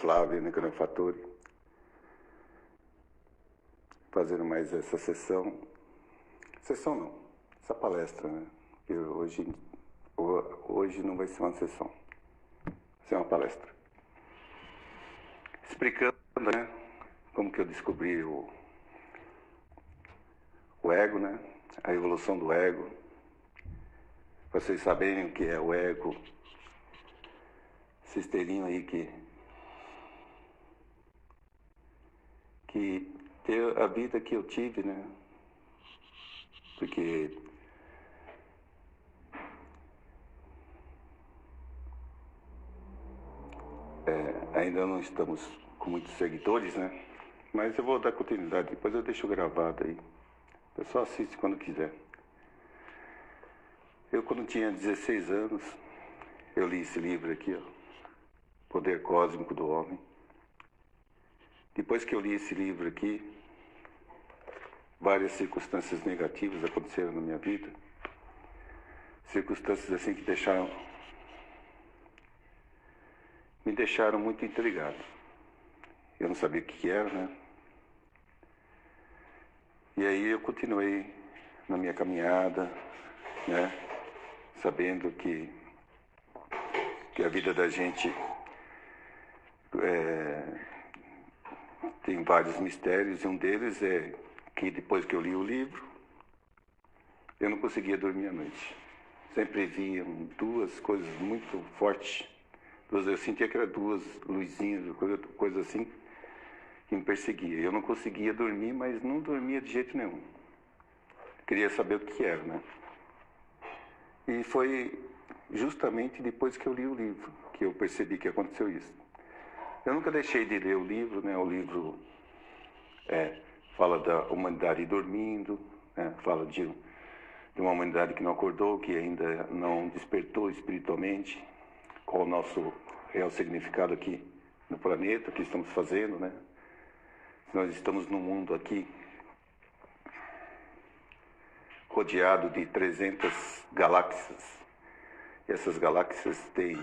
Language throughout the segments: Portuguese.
Flávio Nicanor Fattori, fazendo mais essa sessão não, essa palestra, né? Que hoje não vai ser uma sessão, vai ser uma palestra. Explicando, né, como que eu descobri o ego, né? A evolução do ego. Vocês saberem o que é o ego. Vocês teriam aí que ter a vida que eu tive, né? Porque ainda não estamos com muitos seguidores, né? Mas eu vou dar continuidade, depois eu deixo gravado aí. O pessoal assiste quando quiser. Eu, quando tinha 16 anos, eu li esse livro aqui, ó, Poder Cósmico do Homem. Depois que eu li esse livro aqui, várias circunstâncias negativas aconteceram na minha vida. Circunstâncias assim que me deixaram muito intrigado. Eu não sabia o que era, né? E aí eu continuei na minha caminhada, né? Sabendo que a vida da gente tem vários mistérios, e um deles é que depois que eu li o livro, eu não conseguia dormir à noite. Sempre via duas coisas muito fortes. Eu sentia que eram duas luzinhas, coisa assim, que me perseguia. Eu não conseguia dormir, mas não dormia de jeito nenhum. Queria saber o que era, né? E foi justamente depois que eu li o livro que eu percebi que aconteceu isso. Eu nunca deixei de ler o livro, né? O livro fala da humanidade dormindo, né? Fala de uma humanidade que não acordou, que ainda não despertou espiritualmente. Qual o nosso real significado aqui no planeta, o que estamos fazendo, né? Nós estamos num mundo aqui rodeado de 300 galáxias. E essas galáxias têm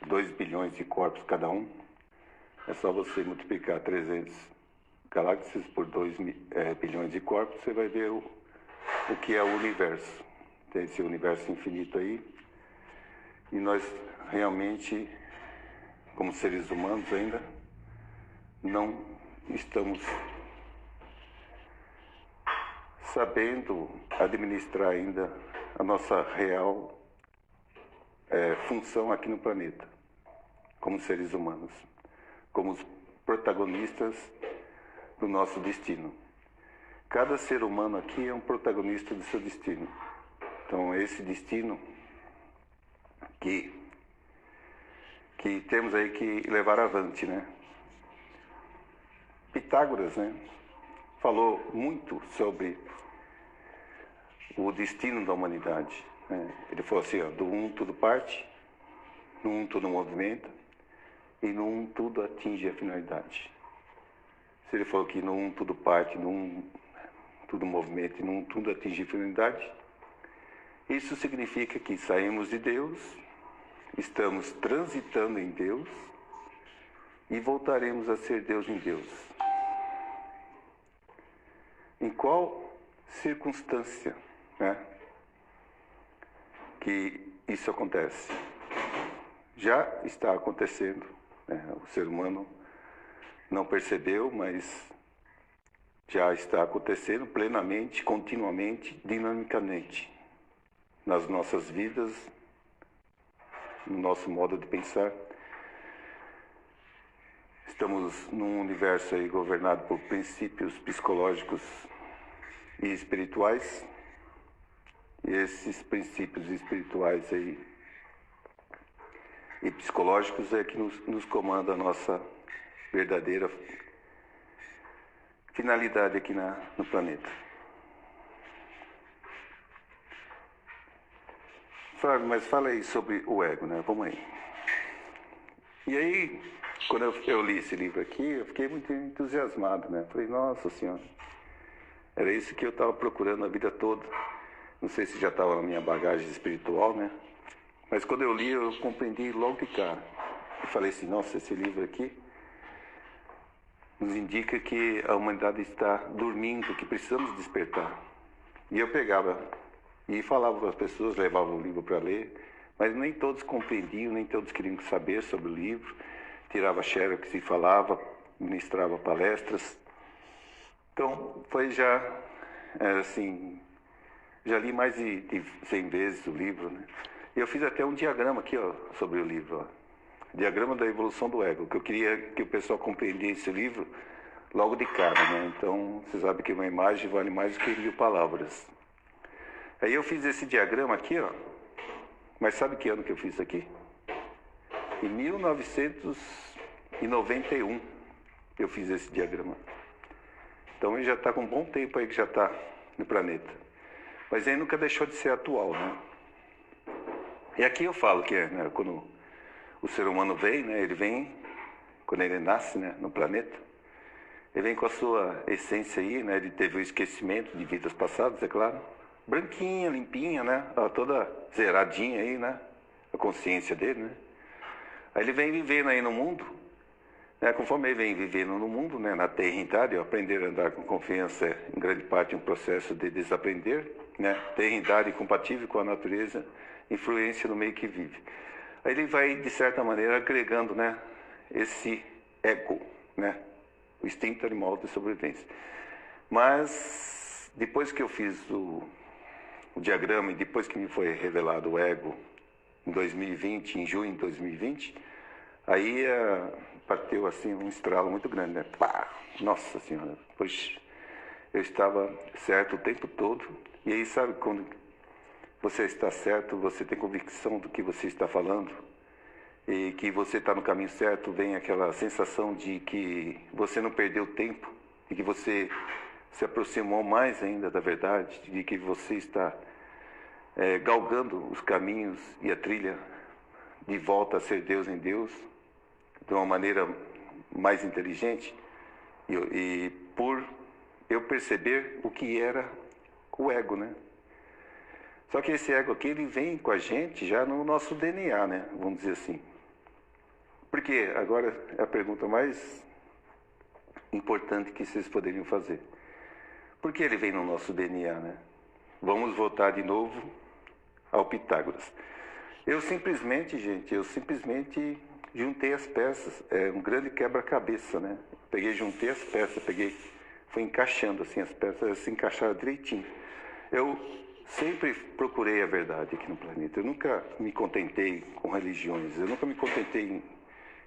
2 bilhões de corpos cada um. É só você multiplicar 300 galáxias por 2 bilhões de corpos, você vai ver o que é o universo. Tem esse universo infinito aí. E nós realmente, como seres humanos ainda, não estamos sabendo administrar ainda a nossa real função aqui no planeta, como seres humanos, como os protagonistas do nosso destino. Cada ser humano aqui é um protagonista do seu destino. Então, é esse destino que temos aí que levar avante, né? Pitágoras, né, falou muito sobre o destino da humanidade, né? Ele falou assim, ó, do um tudo parte, no um tudo movimenta, e no um tudo atinge a finalidade. Se ele falou que no um tudo parte, no um tudo movimenta e no um tudo atinge a finalidade, isso significa que saímos de Deus, estamos transitando em Deus e voltaremos a ser Deus em Deus. Em qual circunstância, né, que isso acontece? Já está acontecendo, né? O ser humano não percebeu, mas já está acontecendo plenamente, continuamente, dinamicamente, nas nossas vidas, no nosso modo de pensar. Estamos num universo aí governado por princípios psicológicos e espirituais. E esses princípios espirituais aí e psicológicos é que nos comanda a nossa verdadeira finalidade aqui no planeta. Flávio, mas fala aí sobre o ego, né? Vamos aí. E aí, quando eu li esse livro aqui, eu fiquei muito entusiasmado, né? Falei, nossa Senhora, era isso que eu estava procurando a vida toda. Não sei se já estava na minha bagagem espiritual, né? Mas quando eu li, eu compreendi logo de cara. e falei assim, nossa, esse livro aqui nos indica que a humanidade está dormindo, que precisamos despertar. E eu pegava e falava para as pessoas, levava o livro para ler, mas nem todos compreendiam, nem todos queriam saber sobre o livro. Tirava xerox e falava, ministrava palestras. Então, foi já, assim, já li mais de 100 vezes o livro, né? E eu fiz até um diagrama aqui, ó, sobre o livro, ó. Diagrama da evolução do ego, que eu queria que o pessoal compreendesse o livro logo de cara, né? Então, você sabe que uma imagem vale mais do que 1000 palavras. Aí eu fiz esse diagrama aqui, ó. Mas sabe que ano que eu fiz isso aqui? Em 1991 eu fiz esse diagrama. Então ele já está com um bom tempo aí que já está no planeta. Mas ele nunca deixou de ser atual, né? E aqui eu falo que né, quando o ser humano vem, né, ele vem, quando ele nasce, né, no planeta, ele vem com a sua essência aí, né, ele teve o esquecimento de vidas passadas, é claro, branquinha, limpinha, né, toda zeradinha aí, né, a consciência dele, né. Aí ele vem vivendo aí no mundo, né, conforme ele vem vivendo no mundo, né, na terrenidade, aprender a andar com confiança é, em grande parte, um processo de desaprender, né, terrenidade compatível com a natureza, influência no meio que vive. Aí ele vai, de certa maneira, agregando, né, esse ego, né, o instinto animal de sobrevivência. Mas, depois que eu fiz o diagrama e depois que me foi revelado o ego, em 2020, em junho de 2020, aí bateu assim um estralo muito grande, né? Pá! Nossa Senhora, pois eu estava certo o tempo todo. E aí, sabe, quando você está certo, você tem convicção do que você está falando e que você está no caminho certo, vem aquela sensação de que você não perdeu tempo e que você se aproximou mais ainda da verdade, de que você está galgando os caminhos e a trilha de volta a ser Deus em Deus de uma maneira mais inteligente e por eu perceber o que era o ego, né? Só que esse ego aqui, ele vem com a gente já no nosso DNA, né? Vamos dizer assim. Porque agora é a pergunta mais importante que vocês poderiam fazer. Por que ele vem no nosso DNA, né? Vamos voltar de novo ao Pitágoras. Eu simplesmente juntei as peças. É um grande quebra-cabeça, né? Juntei as peças, fui encaixando assim as peças, se encaixaram direitinho. Eu sempre procurei a verdade aqui no planeta. Eu nunca me contentei com religiões. Eu nunca me contentei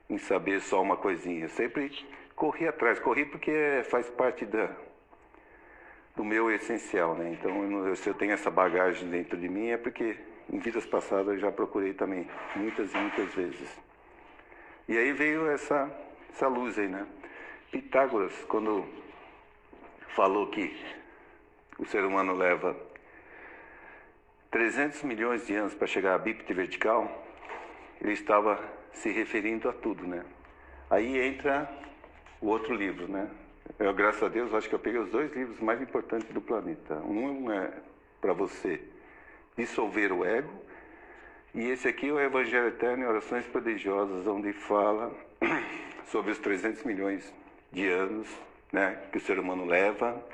em saber só uma coisinha. Eu sempre corri atrás. Corri porque faz parte do meu essencial, né? Então, se eu tenho essa bagagem dentro de mim, é porque em vidas passadas eu já procurei também muitas e muitas vezes. E aí veio essa luz aí, né? Pitágoras, quando falou que o ser humano leva 300 milhões de anos para chegar à bípede vertical, ele estava se referindo a tudo, né? Aí entra o outro livro, né? Eu, graças a Deus, acho que eu peguei os 2 livros mais importantes do planeta. Um é para você dissolver o ego, e esse aqui é o Evangelho Eterno e Orações Prodigiosas, onde fala sobre os 300 milhões de anos, né, que o ser humano leva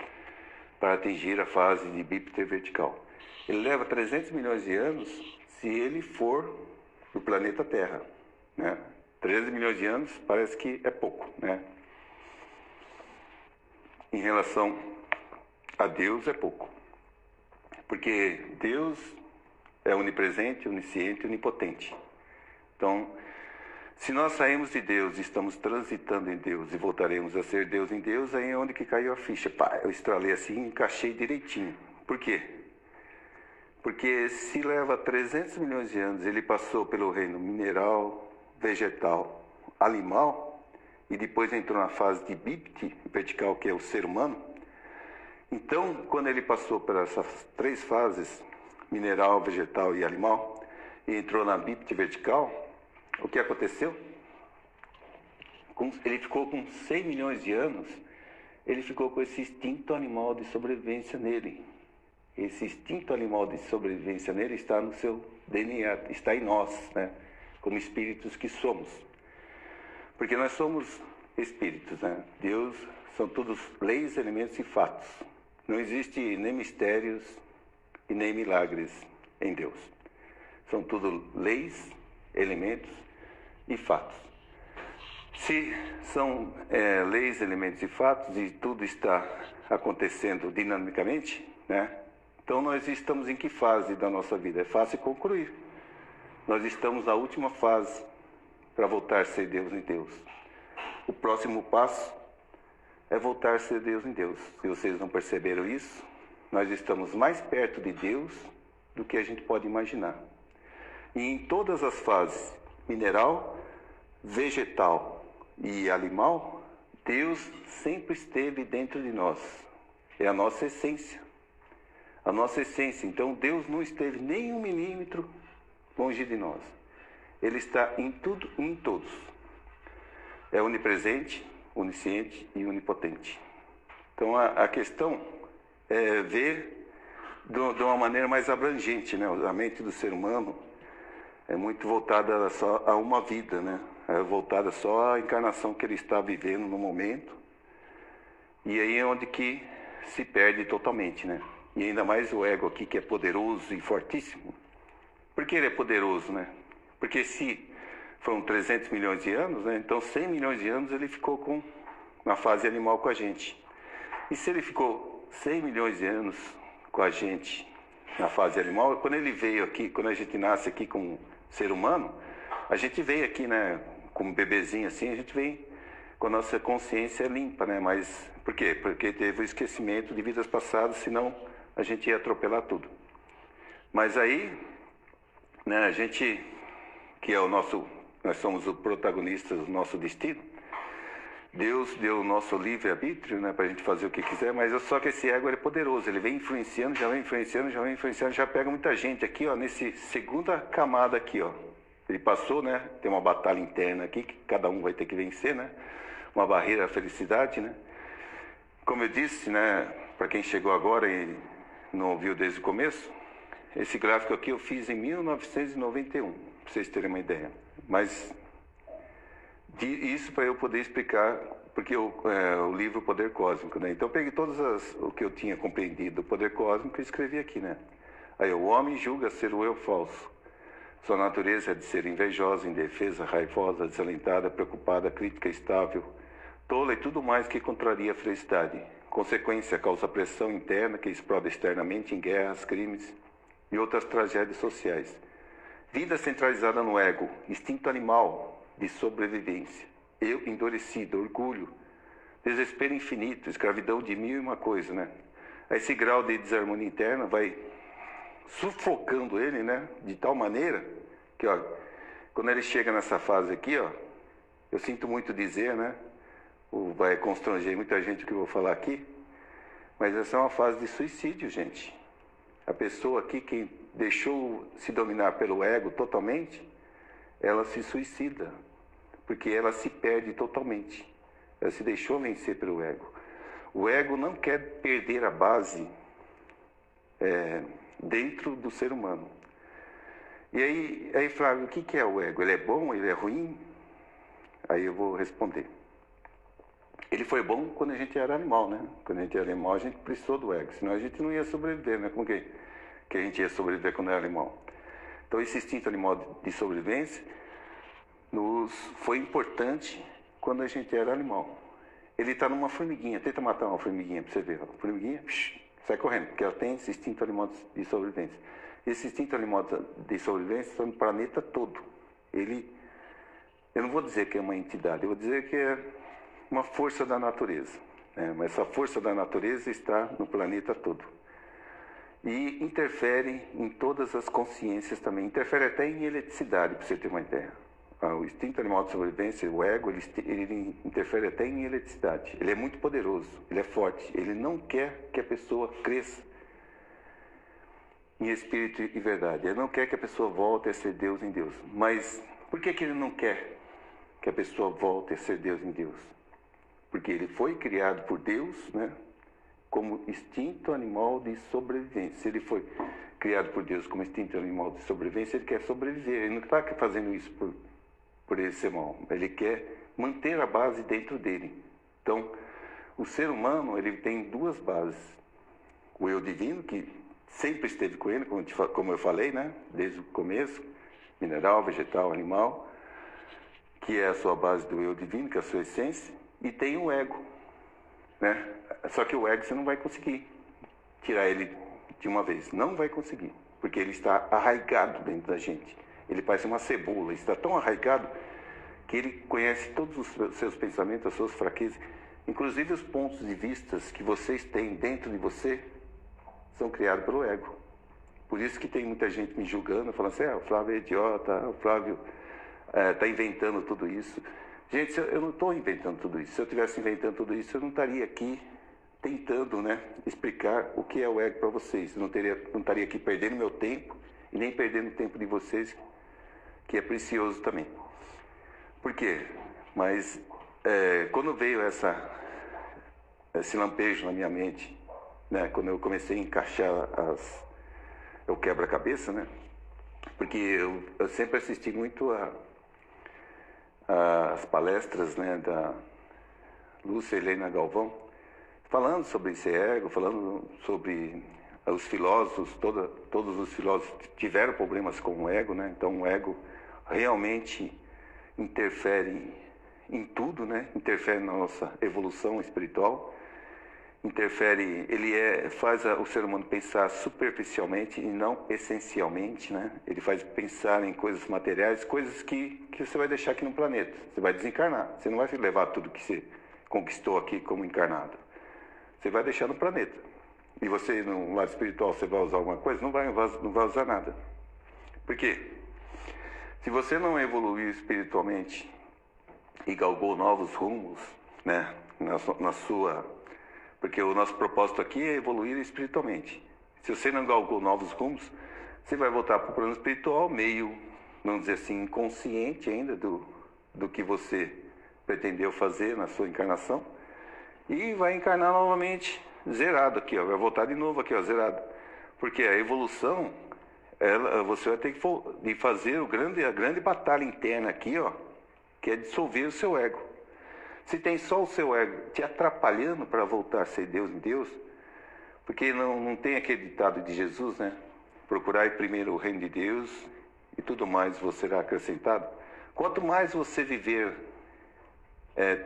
para atingir a fase de bípede vertical. Ele leva 300 milhões de anos se ele for do planeta Terra, né? 13 milhões de anos parece que é pouco, né? Em relação a Deus é pouco. Porque Deus é onipresente, onisciente, onipotente. Então, se nós saímos de Deus e estamos transitando em Deus e voltaremos a ser Deus em Deus, aí é onde que caiu a ficha. Pá, eu estralei assim e encaixei direitinho. Por quê? Porque se leva 300 milhões de anos, ele passou pelo reino mineral, vegetal, animal, e depois entrou na fase de bípede vertical, que é o ser humano. Então, quando ele passou por essas 3 fases, mineral, vegetal e animal, e entrou na bípede vertical, o que aconteceu? Ele ficou com 100 milhões de anos, ele ficou com esse instinto animal de sobrevivência nele. Esse instinto animal de sobrevivência nele está no seu DNA, está em nós, né? Como espíritos que somos. Porque nós somos espíritos, né? Deus são todos leis, elementos e fatos. Não existe nem mistérios e nem milagres em Deus. São tudo leis, elementos e fatos. Se são leis, elementos e fatos e tudo está acontecendo dinamicamente, né? Então nós estamos em que fase da nossa vida? É fácil concluir. Nós estamos na última fase para voltar a ser Deus em Deus. O próximo passo é voltar a ser Deus em Deus. Se vocês não perceberam isso, nós estamos mais perto de Deus do que a gente pode imaginar. E em todas as fases, mineral, vegetal e animal, Deus sempre esteve dentro de nós. É a nossa essência. A nossa essência. Então Deus não esteve nem 1 milímetro longe de nós. Ele está em tudo e em todos. É onipresente, onisciente e onipotente. Então a questão é ver de uma maneira mais abrangente, né? A mente do ser humano é muito voltada só a uma vida, né? É voltada só à encarnação que ele está vivendo no momento. E aí é onde que se perde totalmente, né? E ainda mais o ego aqui, que é poderoso e fortíssimo. Por que ele é poderoso, né? Porque se foram 300 milhões de anos, né? Então 100 milhões de anos ele ficou na fase animal com a gente. E se ele ficou 100 milhões de anos com a gente na fase animal, quando ele veio aqui, quando a gente nasce aqui como ser humano, a gente veio aqui, né, como bebezinho assim, a gente vem com a nossa consciência limpa, né? Mas por quê? Porque teve o esquecimento de vidas passadas, senão a gente ia atropelar tudo. Mas aí, né, a gente, que é nós somos os protagonistas do nosso destino, Deus deu o nosso livre-arbítrio, né, para a gente fazer o que quiser, mas só que esse ego é poderoso, ele vem influenciando, já pega muita gente aqui, ó, nesse segunda camada aqui, ó. Ele passou, né, tem uma batalha interna aqui, que cada um vai ter que vencer, né, uma barreira à felicidade, né. Como eu disse, né, para quem chegou agora e não ouviu desde o começo, esse gráfico aqui eu fiz em 1991, para vocês terem uma ideia. Mas isso para eu poder explicar, porque o livro Poder Cósmico, né? Então eu peguei o que eu tinha compreendido do poder cósmico e escrevi aqui, né? Aí o homem julga ser o eu falso. Sua natureza é de ser invejosa, indefesa, raivosa, desalentada, preocupada, crítica, estável, tola e tudo mais que contraria a felicidade. Consequência, causa pressão interna que explode externamente em guerras, crimes e outras tragédias sociais. Vida centralizada no ego, instinto animal de sobrevivência, eu endurecido, orgulho, desespero infinito, escravidão de mil e uma coisa, né? Esse grau de desarmonia interna vai sufocando ele, né? De tal maneira que, ó, quando ele chega nessa fase aqui, ó, eu sinto muito dizer, né? Vai constranger muita gente o que eu vou falar aqui, mas essa é uma fase de suicídio, gente. A pessoa aqui que deixou se dominar pelo ego totalmente, ela se suicida, porque ela se perde totalmente. Ela se deixou vencer pelo ego. O ego não quer perder a base dentro do ser humano. E aí Flávio, o que é o ego? Ele é bom? Ele é ruim? Aí eu vou responder. Ele foi bom quando a gente era animal, né? Quando a gente era animal, a gente precisou do ego, senão a gente não ia sobreviver, né? Como que a gente ia sobreviver quando era animal? Então esse instinto animal de sobrevivência foi importante quando a gente era animal. Ele está numa formiguinha, tenta matar uma formiguinha para você ver. A formiguinha, sai correndo, porque ela tem esse instinto animal de sobrevivência. Esse instinto animal de sobrevivência está no planeta todo. Eu não vou dizer que é uma entidade, eu vou dizer que é uma força da natureza. Né? Mas essa força da natureza está no planeta todo. E interfere em todas as consciências também. Interfere até em eletricidade, para você ter uma ideia. O instinto animal de sobrevivência, o ego, ele interfere até em eletricidade. Ele é muito poderoso, ele é forte. Ele não quer que a pessoa cresça em espírito e verdade. Ele não quer que a pessoa volte a ser Deus em Deus. Mas por que ele não quer que a pessoa volte a ser Deus em Deus? Porque ele foi criado por Deus, né, como instinto animal de sobrevivência. Se ele foi criado por Deus como instinto animal de sobrevivência, ele quer sobreviver. Ele não está fazendo isso por ele ser mau. Ele quer manter a base dentro dele. Então, o ser humano, ele tem duas bases. O eu divino, que sempre esteve com ele, como eu falei, né? Desde o começo, mineral, vegetal, animal, que é a sua base do eu divino, que é a sua essência, e tem o ego, né? Só que o ego você não vai conseguir tirar ele de uma vez, não vai conseguir, porque ele está arraigado dentro da gente. Ele parece uma cebola, está tão arraigado que ele conhece todos os seus pensamentos, as suas fraquezas, inclusive os pontos de vista que vocês têm dentro de você são criados pelo ego. Por isso que tem muita gente me julgando, falando assim, o Flávio é idiota, o Flávio está inventando tudo isso. Gente, eu não estou inventando tudo isso. Se eu estivesse inventando tudo isso, eu não estaria aqui tentando, né, explicar o que é o ego para vocês. Eu não estaria aqui perdendo meu tempo e nem perdendo o tempo de vocês, que é precioso também. Por quê? Mas quando veio esse lampejo na minha mente, né, quando eu comecei a encaixar o quebra-cabeça, né, porque eu sempre assisti muito as palestras, né, da Lúcia Helena Galvão, falando sobre esse ego, falando sobre os filósofos, todos os filósofos tiveram problemas com o ego, né? Então o ego realmente interfere em tudo, né? Interfere na nossa evolução espiritual, faz o ser humano pensar superficialmente e não essencialmente, né? Ele faz pensar em coisas materiais, coisas que você vai deixar aqui no planeta. Você vai desencarnar, você não vai levar tudo que você conquistou aqui como encarnado. Você vai deixar no planeta. E você, no lado espiritual, você vai usar alguma coisa? Não vai usar nada. Por quê? Se você não evoluiu espiritualmente e galgou novos rumos, né, porque o nosso propósito aqui é evoluir espiritualmente. Se você não galgou novos rumos, você vai voltar para o plano espiritual meio, vamos dizer assim, inconsciente ainda do que você pretendeu fazer na sua encarnação, e vai encarnar novamente zerado aqui, ó, vai voltar de novo aqui, ó, zerado. Porque a evolução, você vai ter que fazer a grande batalha interna aqui, ó, que é dissolver o seu ego. Se tem só o seu ego te atrapalhando para voltar a ser Deus em Deus, porque não tem aquele ditado de Jesus, né? Procurai primeiro o reino de Deus e tudo mais vos será acrescentado. Quanto mais você viver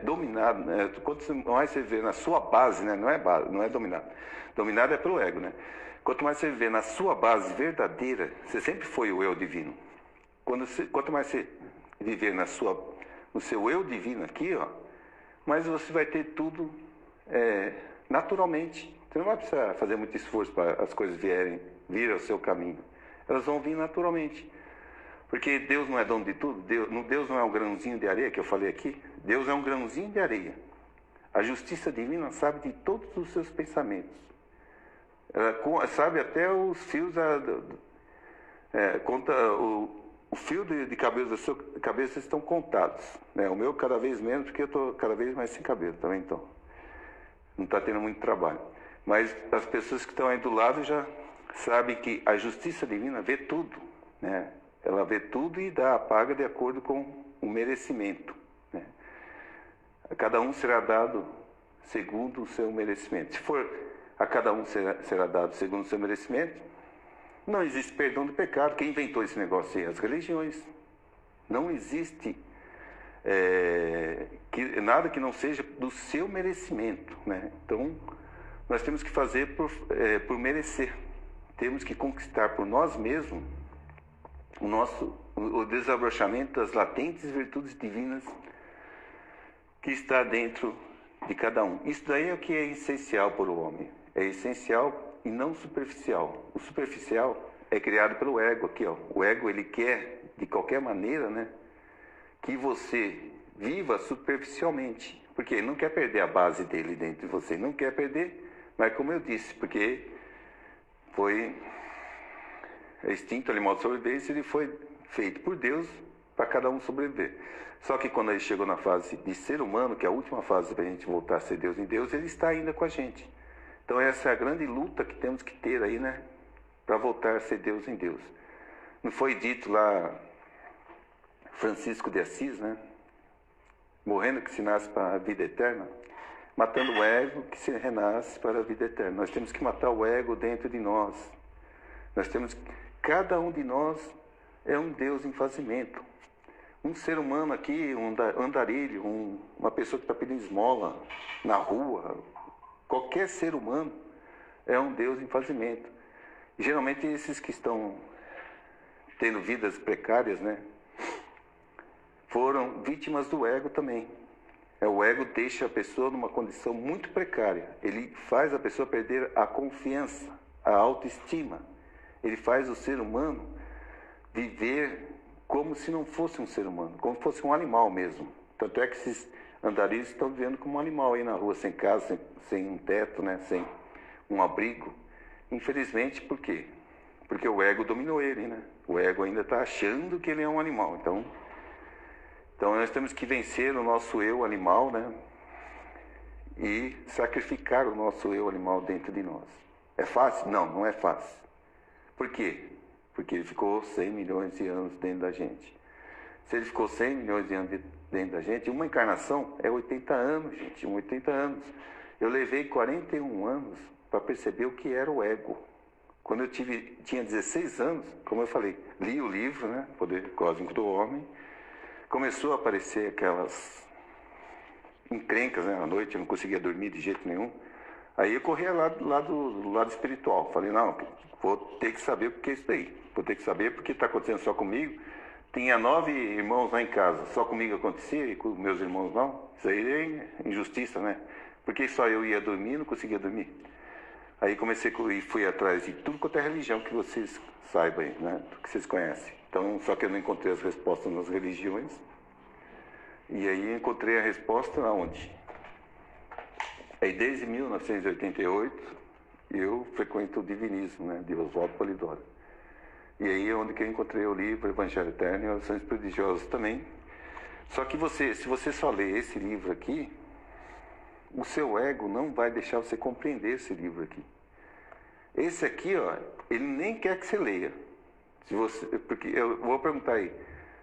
dominado, né? Quanto mais você viver na sua base, né? Não é dominado. Dominado é pelo ego, né? Quanto mais você viver na sua base verdadeira, você sempre foi o eu divino. Quanto mais você viver no seu eu divino aqui, ó, mas você vai ter tudo naturalmente. Você não vai precisar fazer muito esforço para as coisas vir ao seu caminho. Elas vão vir naturalmente. Porque Deus não é dono de tudo. Deus não é um grãozinho de areia que eu falei aqui. Deus é um grãozinho de areia. A justiça divina sabe de todos os seus pensamentos. Ela sabe até os fios conta o fio de cabelo da sua cabeça estão contados, né? O meu cada vez menos, porque eu estou cada vez mais sem cabelo também, então não está tendo muito trabalho. Mas as pessoas que estão aí do lado já sabem que a justiça divina vê tudo, né? Ela vê tudo e dá a paga de acordo com o merecimento, né? A cada um será dado segundo o seu merecimento. Se for a cada um será dado segundo o seu merecimento, não existe perdão do pecado. Quem inventou esse negócio aí? As religiões. Não existe nada que não seja do seu merecimento, né? Então, nós temos que fazer por merecer. Temos que conquistar por nós mesmos o desabrochamento das latentes virtudes divinas que está dentro de cada um. Isso daí é o que é essencial para o homem. É essencial e não superficial. O superficial é criado pelo ego aqui, ó. O ego, ele quer, de qualquer maneira, né, que você viva superficialmente. Porque ele não quer perder a base dele dentro de você. Não quer perder, mas como eu disse, porque foi instinto animal de sobrevivência, ele foi feito por Deus para cada um sobreviver. Só que quando ele chegou na fase de ser humano, que é a última fase para a gente voltar a ser Deus em Deus, ele está ainda com a gente. Então essa é a grande luta que temos que ter aí, né? Para voltar a ser Deus em Deus. Não foi dito lá Francisco de Assis, né? morrendo que se nasce para a vida eterna, matando o ego que se renasce para a vida eterna. Nós temos que matar o ego dentro de nós. Cada um de nós é um Deus em fazimento. Um ser humano aqui, um andarilho, uma pessoa que está pedindo esmola na rua, qualquer ser humano é um Deus em fazimento. E, geralmente esses que estão tendo vidas precárias, né, foram vítimas do ego também. O ego deixa a pessoa numa condição muito precária. Ele faz a pessoa perder a confiança, a autoestima. Ele faz o ser humano viver como se não fosse um ser humano, como se fosse um animal mesmo. Tanto é que esses andarilhos estão vivendo como um animal aí na rua, sem casa, sem um teto, né, sem um abrigo. Infelizmente, por quê? Porque o ego dominou ele, né? O ego ainda está achando que ele é um animal. Então nós temos que vencer o nosso eu animal, né? E sacrificar o nosso eu animal dentro de nós. É fácil? Não, não é fácil. Por quê? Porque ele ficou 100 milhões de anos dentro da gente. Se ele ficou 100 milhões de anos dentro da gente, uma encarnação é 80 anos, gente, 80 anos. Eu levei 41 anos para perceber o que era o ego. Quando eu tinha 16 anos, como eu falei, li o livro, né, Poder Cósmico do Homem, começou a aparecer aquelas encrencas, né, à noite, eu não conseguia dormir de jeito nenhum. Aí eu corria lá do lado espiritual. Falei, não, vou ter que saber o que é isso daí. Vou ter que saber porque está acontecendo só comigo. Tinha 9 irmãos lá em casa, só comigo acontecia e com meus irmãos não. Isso aí é injustiça, né? Porque só eu ia dormir e não conseguia dormir. Aí comecei e fui atrás de tudo quanto é religião que vocês saibam aí, né? Que vocês conhecem. Então, só que eu não encontrei as respostas nas religiões. E aí encontrei a resposta aonde? Aí desde 1988 eu frequento o divinismo, né, de Oswaldo Polidoro. E aí é onde que eu encontrei o livro Evangelho Eterno e Orações Prodigiosas também. Só que se você só ler esse livro aqui, o seu ego não vai deixar você compreender esse livro aqui. Esse aqui, ó, ele nem quer que você leia. Porque eu vou perguntar aí.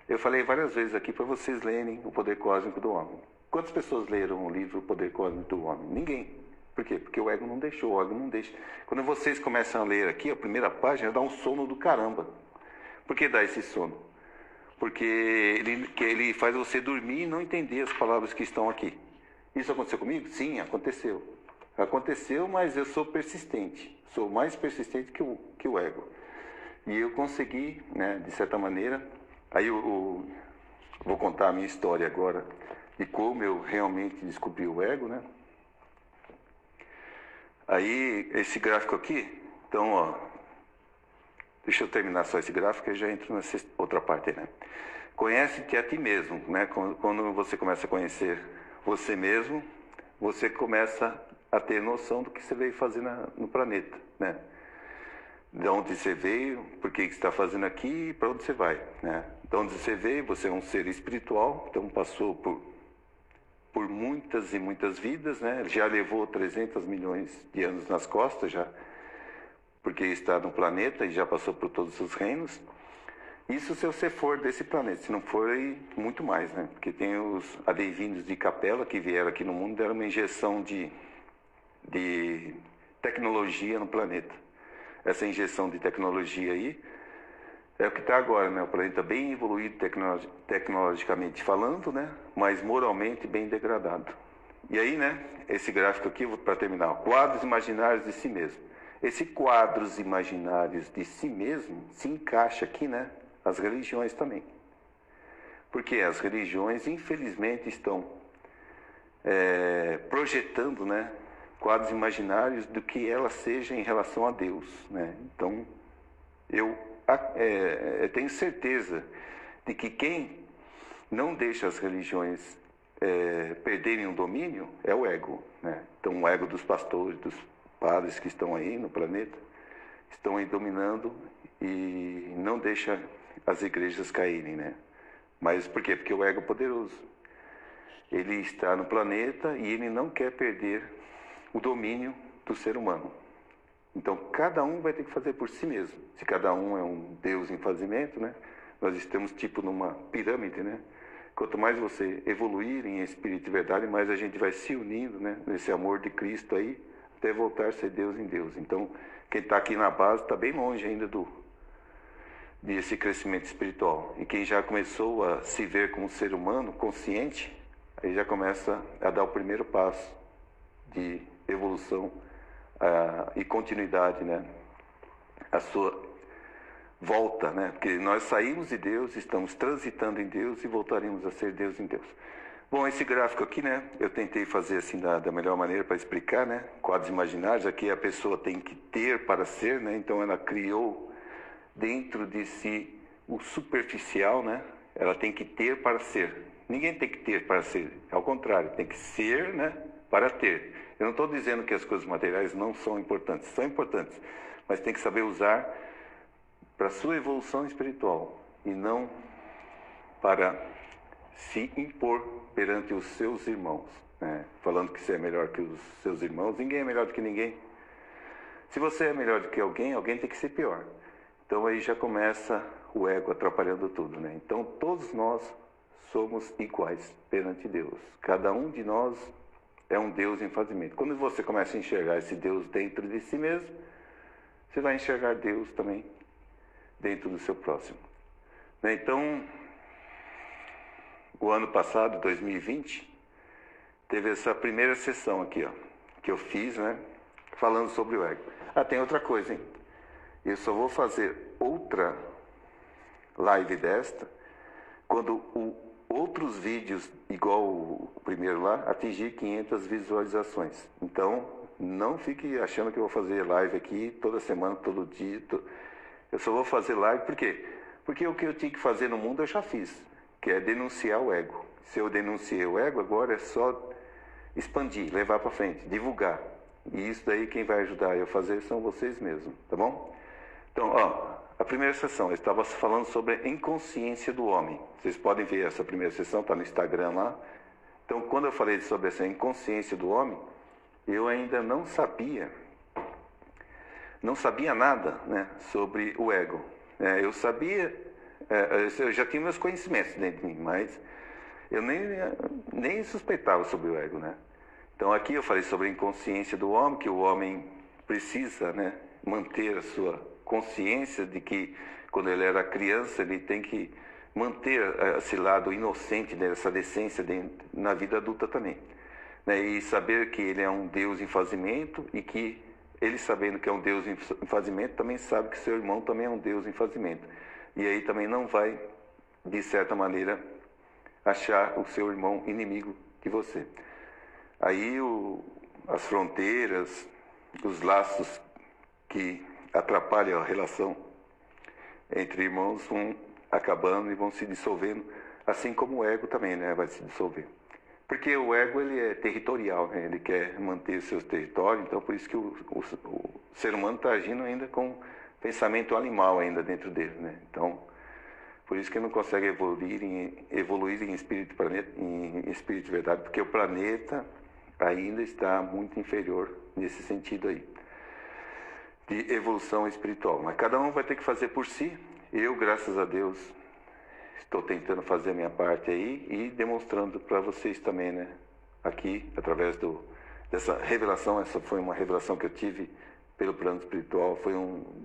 Eu falei várias vezes aqui para vocês lerem O Poder Cósmico do Homem. Quantas pessoas leram o livro O Poder Cósmico do Homem? Ninguém. Por quê? Porque o ego não deixou, o ego não deixa. Quando vocês começam a ler aqui, a primeira página dá um sono do caramba. Por que dá esse sono? Porque ele faz você dormir e não entender as palavras que estão aqui. Isso aconteceu comigo? Sim, aconteceu. Aconteceu, mas eu sou persistente. Sou mais persistente que o ego. E eu consegui, né, de certa maneira. Aí eu vou contar a minha história agora de como eu realmente descobri o ego, né? Aí, esse gráfico aqui, então, ó, deixa eu terminar só esse gráfico e já entro nessa outra parte, né? Conhece-te a ti mesmo, né? Quando você começa a conhecer você mesmo, você começa a ter noção do que você veio fazer no planeta, né? De onde você veio, por que você está fazendo aqui e para onde você vai, né? De onde você veio, você é um ser espiritual, então passou por muitas e muitas vidas, né? Já levou 300 milhões de anos nas costas, já, porque está no planeta e já passou por todos os reinos. Isso se você for desse planeta, se não for, aí muito mais, né? Porque tem os adeivindos de capela que vieram aqui no mundo, deram uma injeção de tecnologia no planeta. Essa injeção de tecnologia aí é o que está agora, né? O planeta bem evoluído tecnologicamente falando, né? Mas moralmente bem degradado. E aí, né? Esse gráfico aqui, para terminar, quadros imaginários de si mesmo. Esse quadros imaginários de si mesmo se encaixa aqui, né? As religiões também. Porque as religiões, infelizmente, estão projetando, né? Quadros imaginários do que ela seja em relação a Deus, né? Então, eu tenho certeza de que quem não deixa as religiões perderem o domínio é o ego, né? Então, o ego dos pastores, dos padres que estão aí no planeta, estão aí dominando e não deixa as igrejas caírem, né? Mas por quê? Porque o ego é poderoso. Ele está no planeta e ele não quer perder o domínio do ser humano. Então, cada um vai ter que fazer por si mesmo. Se cada um é um Deus em fazimento, né? Nós estamos tipo numa pirâmide, né? quanto mais você evoluir em espírito e verdade, mais a gente vai se unindo, né, nesse amor de Cristo aí, até voltar a ser Deus em Deus. Então, quem está aqui na base está bem longe ainda desse crescimento espiritual. E quem já começou a se ver como ser humano consciente, aí já começa a dar o primeiro passo de evolução e continuidade, né? A sua volta, né? Porque nós saímos de Deus, estamos transitando em Deus e voltaremos a ser Deus em Deus. Bom, esse gráfico aqui, né? Eu tentei fazer assim da melhor maneira para explicar, né? Quadros imaginários, aqui a pessoa tem que ter para ser, né? Então ela criou dentro de si o superficial, né? Ela tem que ter para ser. Ninguém tem que ter para ser, ao contrário, tem que ser, né, para ter. Eu não estou dizendo que as coisas materiais não são importantes, mas tem que saber usar para a sua evolução espiritual e não para se impor perante os seus irmãos, né? Falando que você é melhor que os seus irmãos. Ninguém é melhor do que ninguém. Se você é melhor do que alguém, alguém tem que ser pior. Então aí já começa o ego atrapalhando tudo, né? Então todos nós somos iguais perante Deus. Cada um de nós é um Deus em fazimento. Quando você começa a enxergar esse Deus dentro de si mesmo, você vai enxergar Deus também dentro do seu próximo. Né? Então, o ano passado, 2020, teve essa primeira sessão aqui, ó, que eu fiz, né, falando sobre o ego. Ah, tem outra coisa, hein? Eu só vou fazer outra live desta quando outros vídeos, igual o primeiro lá, atingir 500 visualizações. Então, não fique achando que eu vou fazer live aqui toda semana, todo dia. Eu só vou fazer live, por quê? Porque o que eu tinha que fazer no mundo eu já fiz, que é denunciar o ego. Se eu denunciei o ego, agora é só expandir, levar para frente, divulgar. E isso daí quem vai ajudar eu a fazer são vocês mesmos, tá bom? Então, ó, a primeira sessão, eu estava falando sobre a inconsciência do homem. Vocês podem ver essa primeira sessão, está no Instagram lá. Então, quando eu falei sobre essa inconsciência do homem, eu ainda não sabia nada, né, sobre o ego. Eu sabia, eu já tinha meus conhecimentos dentro de mim, mas eu nem suspeitava sobre o ego, né? Então, aqui eu falei sobre a inconsciência do homem, que o homem precisa, né, manter a sua consciência de que quando ele era criança ele tem que manter esse lado inocente dessa decência na vida adulta também, né? E saber que ele é um Deus em fazimento e que ele, sabendo que é um Deus em fazimento, também sabe que seu irmão também é um Deus em fazimento, e aí também não vai, de certa maneira, achar o seu irmão inimigo de você. Aí as fronteiras, os laços que atrapalham a relação entre irmãos vão acabando e vão se dissolvendo, assim como o ego também, né, vai se dissolver. Porque o ego, ele é territorial, né? Ele quer manter seus territórios, então por isso que o ser humano está agindo ainda com pensamento animal ainda dentro dele, né? Então, por isso que não consegue evoluir em espírito de verdade, porque o planeta ainda está muito inferior nesse sentido aí, de evolução espiritual. Mas cada um vai ter que fazer por si. Eu, graças a Deus, estou tentando fazer a minha parte aí e demonstrando para vocês também, né? Aqui, através dessa revelação. Essa foi uma revelação que eu tive pelo plano espiritual. Foi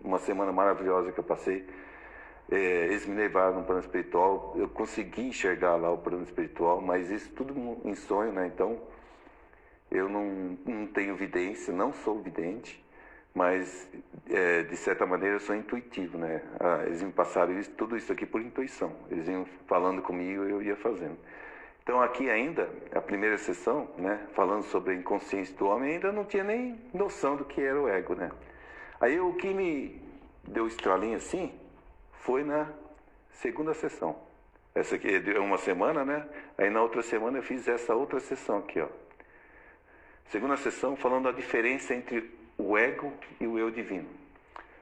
uma semana maravilhosa que eu passei. Eles me levaram no plano espiritual. Eu consegui enxergar lá o plano espiritual, mas isso tudo em sonho, né? Então, eu não tenho vidência, não sou vidente, mas de certa maneira eu sou intuitivo, né? Eles me passaram tudo isso aqui por intuição. Eles iam falando comigo e eu ia fazendo. Então aqui ainda, a primeira sessão, né, falando sobre a inconsciência do homem, ainda não tinha nem noção do que era o ego, né? Aí o que me deu estralinho assim foi na segunda sessão. Essa aqui é uma semana, né? Aí na outra semana eu fiz essa outra sessão aqui, ó. Segunda sessão falando da diferença entre o ego e o eu divino.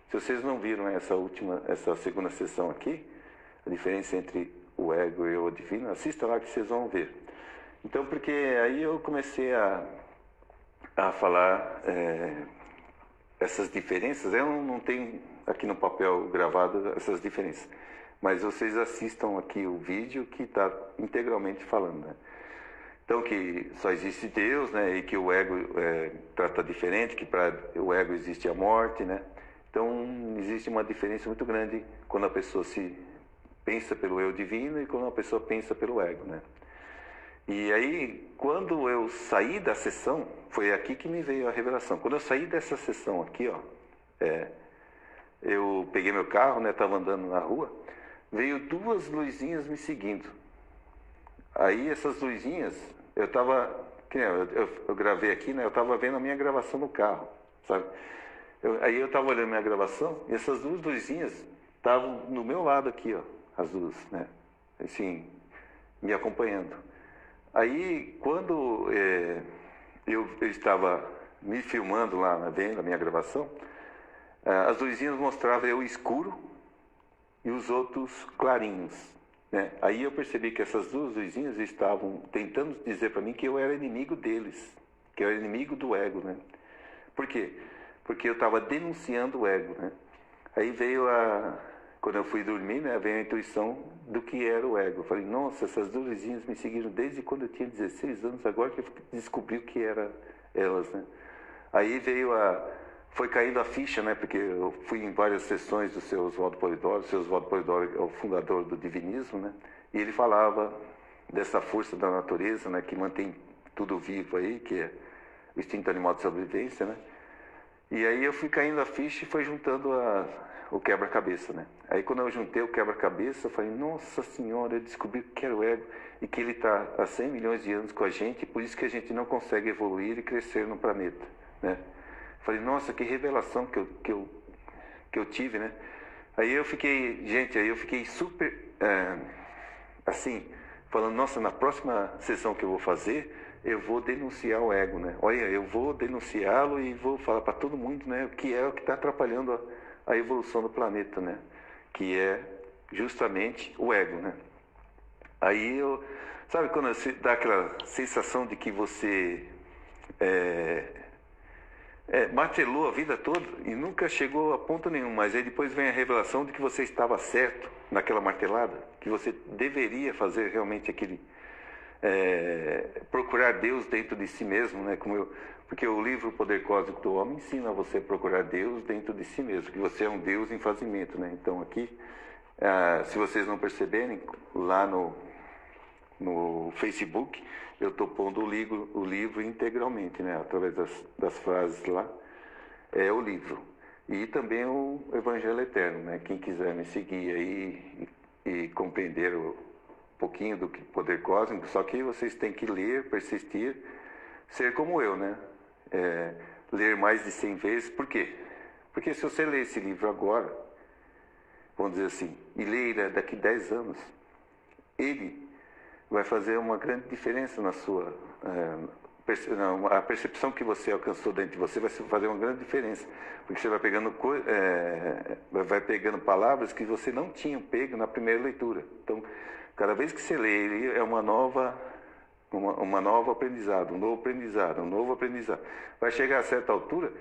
Se vocês não viram essa segunda sessão aqui, a diferença entre o ego e o eu divino, assista lá que vocês vão ver. Então, porque aí eu comecei a falar essas diferenças. Eu não tenho aqui no papel gravado essas diferenças, Mas vocês assistam aqui o vídeo que está integralmente falando, né? Então, que só existe Deus, né? E que o ego trata diferente, que para o ego existe a morte, né? Então, existe uma diferença muito grande quando a pessoa se pensa pelo eu divino e quando a pessoa pensa pelo ego, né? E aí, quando eu saí da sessão, foi aqui que me veio a revelação. Quando eu saí dessa sessão aqui, ó, eu peguei meu carro, né? Estava andando na rua, veio duas luzinhas me seguindo. Aí essas luzinhas, eu estava, eu gravei aqui, né? Eu estava vendo a minha gravação no carro, sabe? Aí eu estava olhando a minha gravação e essas duas luzinhas estavam no meu lado aqui, ó, as duas, né? Assim, me acompanhando. Aí, quando eu estava me filmando lá, vendo a minha gravação, as luzinhas mostravam eu escuro e os outros clarinhos, né? Aí eu percebi que essas duas luzinhas estavam tentando dizer para mim que eu era inimigo deles, que eu era inimigo do ego, né? Por quê? Porque eu estava denunciando o ego, né? Aí veio quando eu fui dormir, né, veio a intuição do que era o ego. Eu falei, nossa, essas duas luzinhas me seguiram desde quando eu tinha 16 anos, agora que eu descobri o que eram elas, né? Aí foi caindo a ficha, né, porque eu fui em várias sessões do seu Oswaldo Polidoro. O seu Oswaldo Polidoro é o fundador do divinismo, né? E ele falava dessa força da natureza, né, que mantém tudo vivo aí, que é o instinto animal de sobrevivência, né? E aí eu fui caindo a ficha e foi juntando o quebra-cabeça, né? Aí quando eu juntei o quebra-cabeça, eu falei, nossa senhora, eu descobri que era o ego e que ele está há 100 milhões de anos com a gente, e por isso que a gente não consegue evoluir e crescer no planeta, né? Falei, nossa, que revelação que eu tive, né? Aí eu fiquei super, assim, falando, nossa, na próxima sessão que eu vou fazer, eu vou denunciar o ego, né? Olha, eu vou denunciá-lo e vou falar para todo mundo, né? O que está atrapalhando a evolução do planeta, né? Que é justamente o ego, né? Aí sabe quando você dá aquela sensação de que você martelou a vida toda e nunca chegou a ponto nenhum, mas aí depois vem a revelação de que você estava certo naquela martelada, que você deveria fazer realmente aquele procurar Deus dentro de si mesmo, né? Porque o livro O Poder Cósmico do Homem ensina você a procurar Deus dentro de si mesmo, que você é um Deus em fazimento, né? Então aqui, se vocês não perceberem, lá no Facebook, eu estou pondo o livro integralmente, né? Através das frases lá, é o livro. E também o Evangelho Eterno, né? Quem quiser me seguir aí e compreender um pouquinho do poder cósmico, só que vocês têm que ler, persistir, ser como eu, né? Ler mais de 100 vezes. Por quê? Porque se você ler esse livro agora, vamos dizer assim, e ler daqui 10 anos, ele vai fazer uma grande diferença na sua... a percepção que você alcançou dentro de você vai fazer uma grande diferença, porque você vai pegando palavras que você não tinha pego na primeira leitura. Então, cada vez que você lê ele, é uma nova aprendizado, um novo aprendizado. Vai chegar a certa altura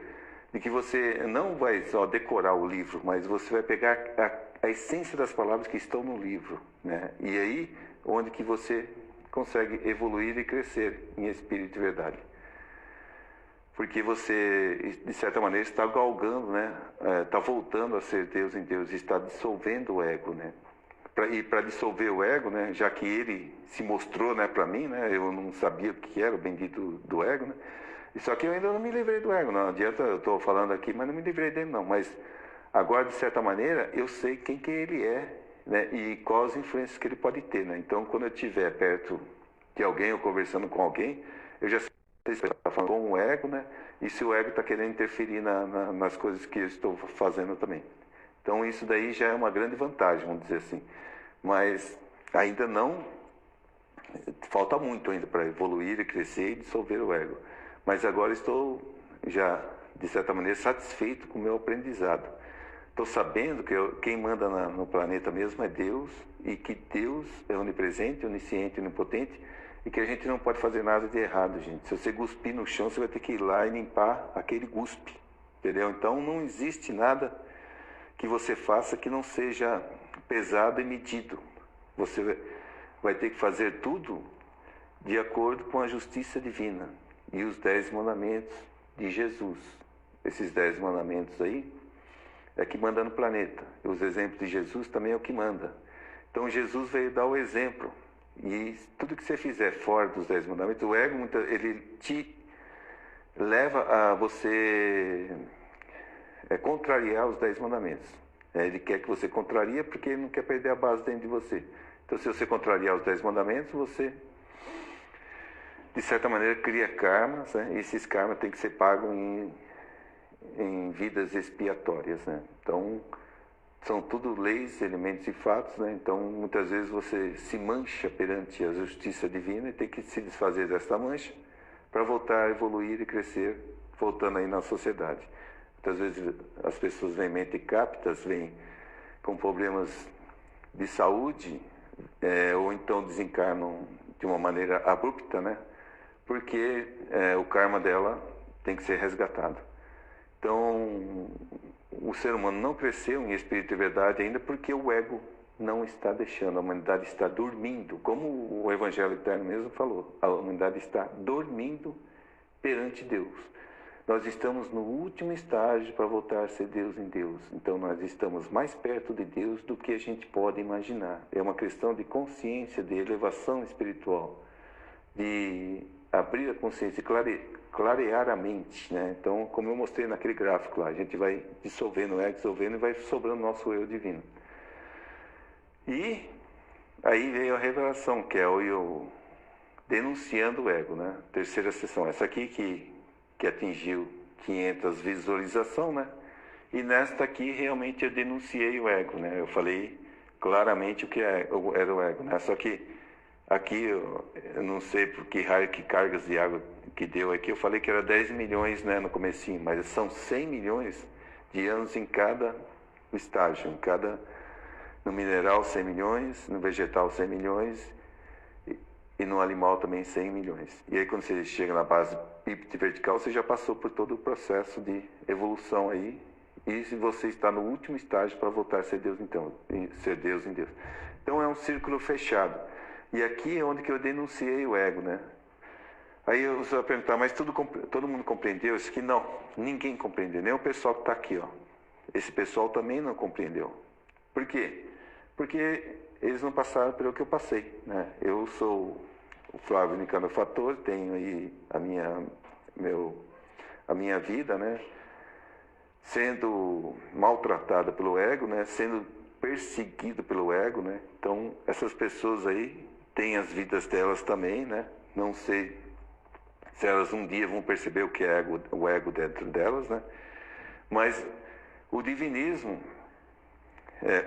de que você não vai só decorar o livro, mas você vai pegar a essência das palavras que estão no livro, né? E aí, onde que você consegue evoluir e crescer em espírito e verdade. Porque você, de certa maneira, está galgando, né? Está voltando a ser Deus em Deus, está dissolvendo o ego, né? E para dissolver o ego, né? Já que ele se mostrou, né, para mim, né? Eu não sabia o que era o bendito do ego, né? Só que eu ainda não me livrei do ego, não adianta, eu estou falando aqui, mas não me livrei dele não. Mas agora, de certa maneira, eu sei quem que ele é, né? E quais as influências que ele pode ter, né? Então, quando eu estiver perto de alguém ou conversando com alguém, eu já sei se está falando com o ego, né? E se o ego está querendo interferir nas coisas que eu estou fazendo também. Então, isso daí já é uma grande vantagem, vamos dizer assim. Mas ainda não... Falta muito ainda para evoluir e crescer e dissolver o ego. Mas agora estou já, de certa maneira, satisfeito com o meu aprendizado. Estou sabendo que quem manda no planeta mesmo é Deus, e que Deus é onipresente, onisciente, onipotente, e que a gente não pode fazer nada de errado, gente. Se você cuspir no chão, você vai ter que ir lá e limpar aquele cuspe, entendeu? Então não existe nada que você faça que não seja pesado e medido. Você vai ter que fazer tudo de acordo com a justiça divina e os 10 mandamentos de Jesus. Esses 10 mandamentos aí é que manda no planeta. E os exemplos de Jesus também é o que manda. Então Jesus veio dar o exemplo. E tudo que você fizer fora dos 10 mandamentos, o ego, ele te leva a você contrariar os 10 mandamentos. Ele quer que você contraria porque ele não quer perder a base dentro de você. Então, se você contrariar os 10 mandamentos, você, de certa maneira, cria karmas, né? E esses karmas têm que ser pagos em vidas expiatórias, né? Então, são tudo leis, elementos e fatos, né? Então, muitas vezes você se mancha perante a justiça divina e tem que se desfazer desta mancha para voltar a evoluir e crescer, voltando aí na sociedade. Muitas vezes as pessoas vêm mentecaptas, vêm com problemas de saúde, ou então desencarnam de uma maneira abrupta, né? Porque o karma dela tem que ser resgatado. Então, o ser humano não cresceu em espírito e verdade ainda porque o ego não está deixando, a humanidade está dormindo. Como o Evangelho Eterno mesmo falou, a humanidade está dormindo perante Deus. Nós estamos no último estágio para voltar a ser Deus em Deus. Então nós estamos mais perto de Deus do que a gente pode imaginar. É uma questão de consciência, de elevação espiritual, de abrir a consciência, clarear a mente, né? Então, como eu mostrei naquele gráfico lá, a gente vai dissolvendo o ego, dissolvendo e vai sobrando o nosso eu divino. E aí veio a revelação, que é o eu denunciando o ego, né? Terceira sessão, essa aqui que atingiu 500 visualizações, né? E nesta aqui realmente eu denunciei o ego, né? Eu falei claramente o que era o ego, né? Só que aqui eu não sei por que raio, que cargas de água que deu aqui, eu falei que era 10 milhões, né, no comecinho, mas são 100 milhões de anos em cada estágio, no mineral 100 milhões, no vegetal 100 milhões e no animal também 100 milhões. E aí quando você chega na base bípede vertical, você já passou por todo o processo de evolução aí, e se você está no último estágio para voltar a ser Deus então, ser Deus em Deus. Então é um círculo fechado. E aqui é onde que eu denunciei o ego, né? Aí você vai perguntar, mas todo mundo compreendeu? Isso que não, ninguém compreendeu, nem o pessoal que está aqui, ó. Esse pessoal também não compreendeu. Por quê? Porque eles não passaram pelo que eu passei, né? Eu sou o Flávio Nicandro Fator, tenho aí a minha vida, né? Sendo maltratada pelo ego, né? Sendo perseguido pelo ego, né? Então, essas pessoas aí têm as vidas delas também, né? Não sei se elas um dia vão perceber o que é o ego dentro delas, né? Mas o divinismo,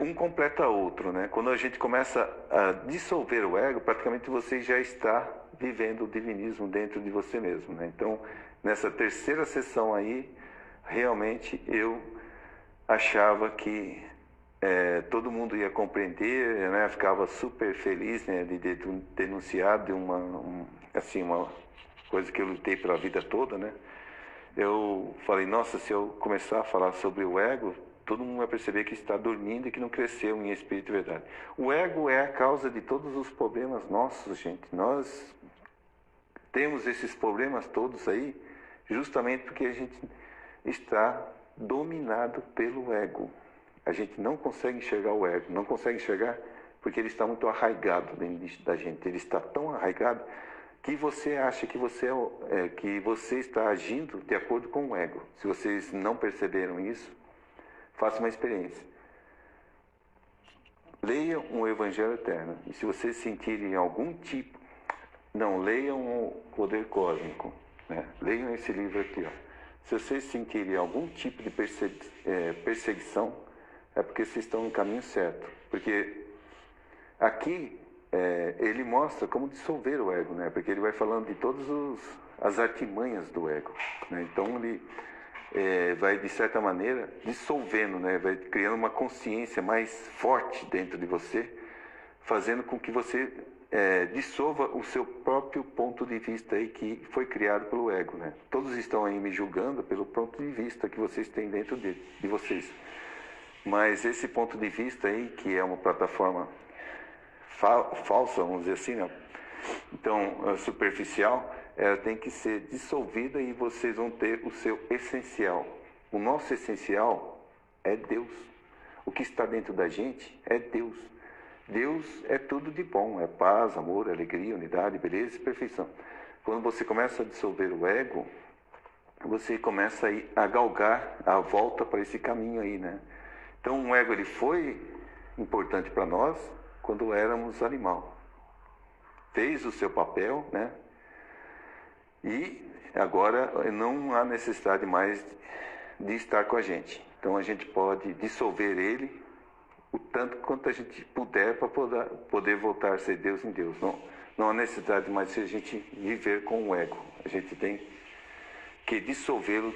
um completa outro, né? Quando a gente começa a dissolver o ego, praticamente você já está vivendo o divinismo dentro de você mesmo, né? Então, nessa terceira sessão aí, realmente eu achava que todo mundo ia compreender, né? Ficava super feliz, né, de denunciar de uma coisa que eu lutei pela vida toda, né? Eu falei, nossa, se eu começar a falar sobre o ego, todo mundo vai perceber que está dormindo e que não cresceu em espírito e verdade. O ego é a causa de todos os problemas nossos, gente. Nós temos esses problemas todos aí justamente porque a gente está dominado pelo ego. A gente não consegue enxergar o ego, não consegue enxergar porque ele está muito arraigado dentro da gente. Ele está tão arraigado que você acha que você está agindo de acordo com o ego. Se vocês não perceberam isso, faça uma experiência. Leiam o Evangelho Eterno. E se vocês sentirem algum tipo... Não, leiam o Poder Cósmico, né? Leiam esse livro aqui, ó. Se vocês sentirem algum tipo de perseguição, é porque vocês estão no caminho certo. Porque aqui ele mostra como dissolver o ego, né? Porque ele vai falando de todas as artimanhas do ego, né? Então ele vai, de certa maneira, dissolvendo, né? Vai criando uma consciência mais forte dentro de você, fazendo com que você dissolva o seu próprio ponto de vista aí que foi criado pelo ego, né? Todos estão aí me julgando pelo ponto de vista que vocês têm dentro de vocês. Mas esse ponto de vista aí, que é uma plataforma falsa, vamos dizer assim, né? Então, superficial, ela tem que ser dissolvida e vocês vão ter o seu essencial. O nosso essencial é Deus. O que está dentro da gente é Deus. Deus é tudo de bom, é paz, amor, alegria, unidade, beleza e perfeição. Quando você começa a dissolver o ego, você começa a galgar a volta para esse caminho aí, né? Então o ego ele foi importante para nós quando éramos animal. Fez o seu papel, né? E agora não há necessidade mais de estar com a gente. Então a gente pode dissolver ele o tanto quanto a gente puder para poder voltar a ser Deus em Deus. Não há necessidade mais de a gente viver com o ego. A gente tem que dissolvê-lo,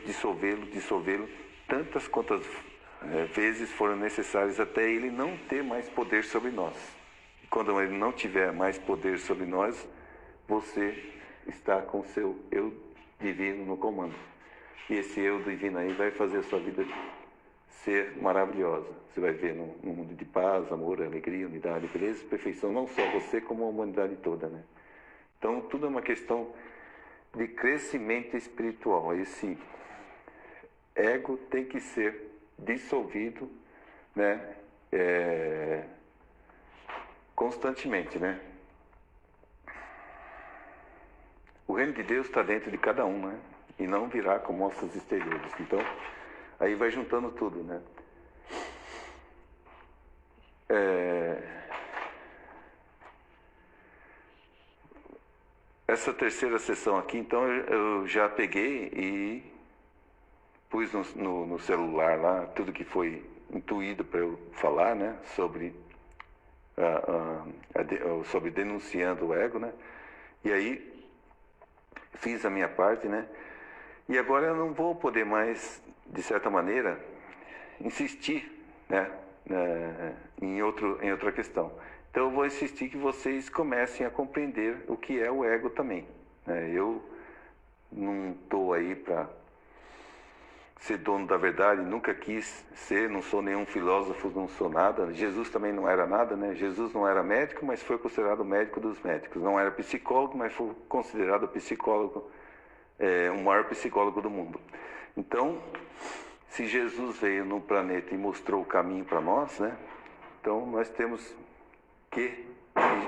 tantas quantas vezes foram necessárias até ele não ter mais poder sobre nós. E quando ele não tiver mais poder sobre nós, você está com o seu eu divino no comando. E esse eu divino aí vai fazer a sua vida ser maravilhosa. Você vai ver num mundo de paz, amor, alegria, unidade, beleza, perfeição, não só você, como a humanidade toda, né? Então, tudo é uma questão de crescimento espiritual. Esse ego tem que ser dissolvido, né? Constantemente, né? O reino de Deus está dentro de cada um, né? E não virá com mostras exteriores. Então, aí vai juntando tudo, né? Essa terceira sessão aqui, então, eu já peguei e pus no celular lá tudo que foi intuído para eu falar, né? Sobre denunciando o ego, né? E aí fiz a minha parte, né? E agora eu não vou poder mais, de certa maneira, insistir, né? Em outra questão. Então eu vou insistir que vocês comecem a compreender o que é o ego também, né? Eu não estou aí para ser dono da verdade, nunca quis ser, não sou nenhum filósofo, não sou nada. Jesus também não era nada, né? Jesus não era médico, mas foi considerado médico dos médicos. Não era psicólogo, mas foi considerado psicólogo, o maior psicólogo do mundo. Então, se Jesus veio no planeta e mostrou o caminho para nós, né? Então nós temos que,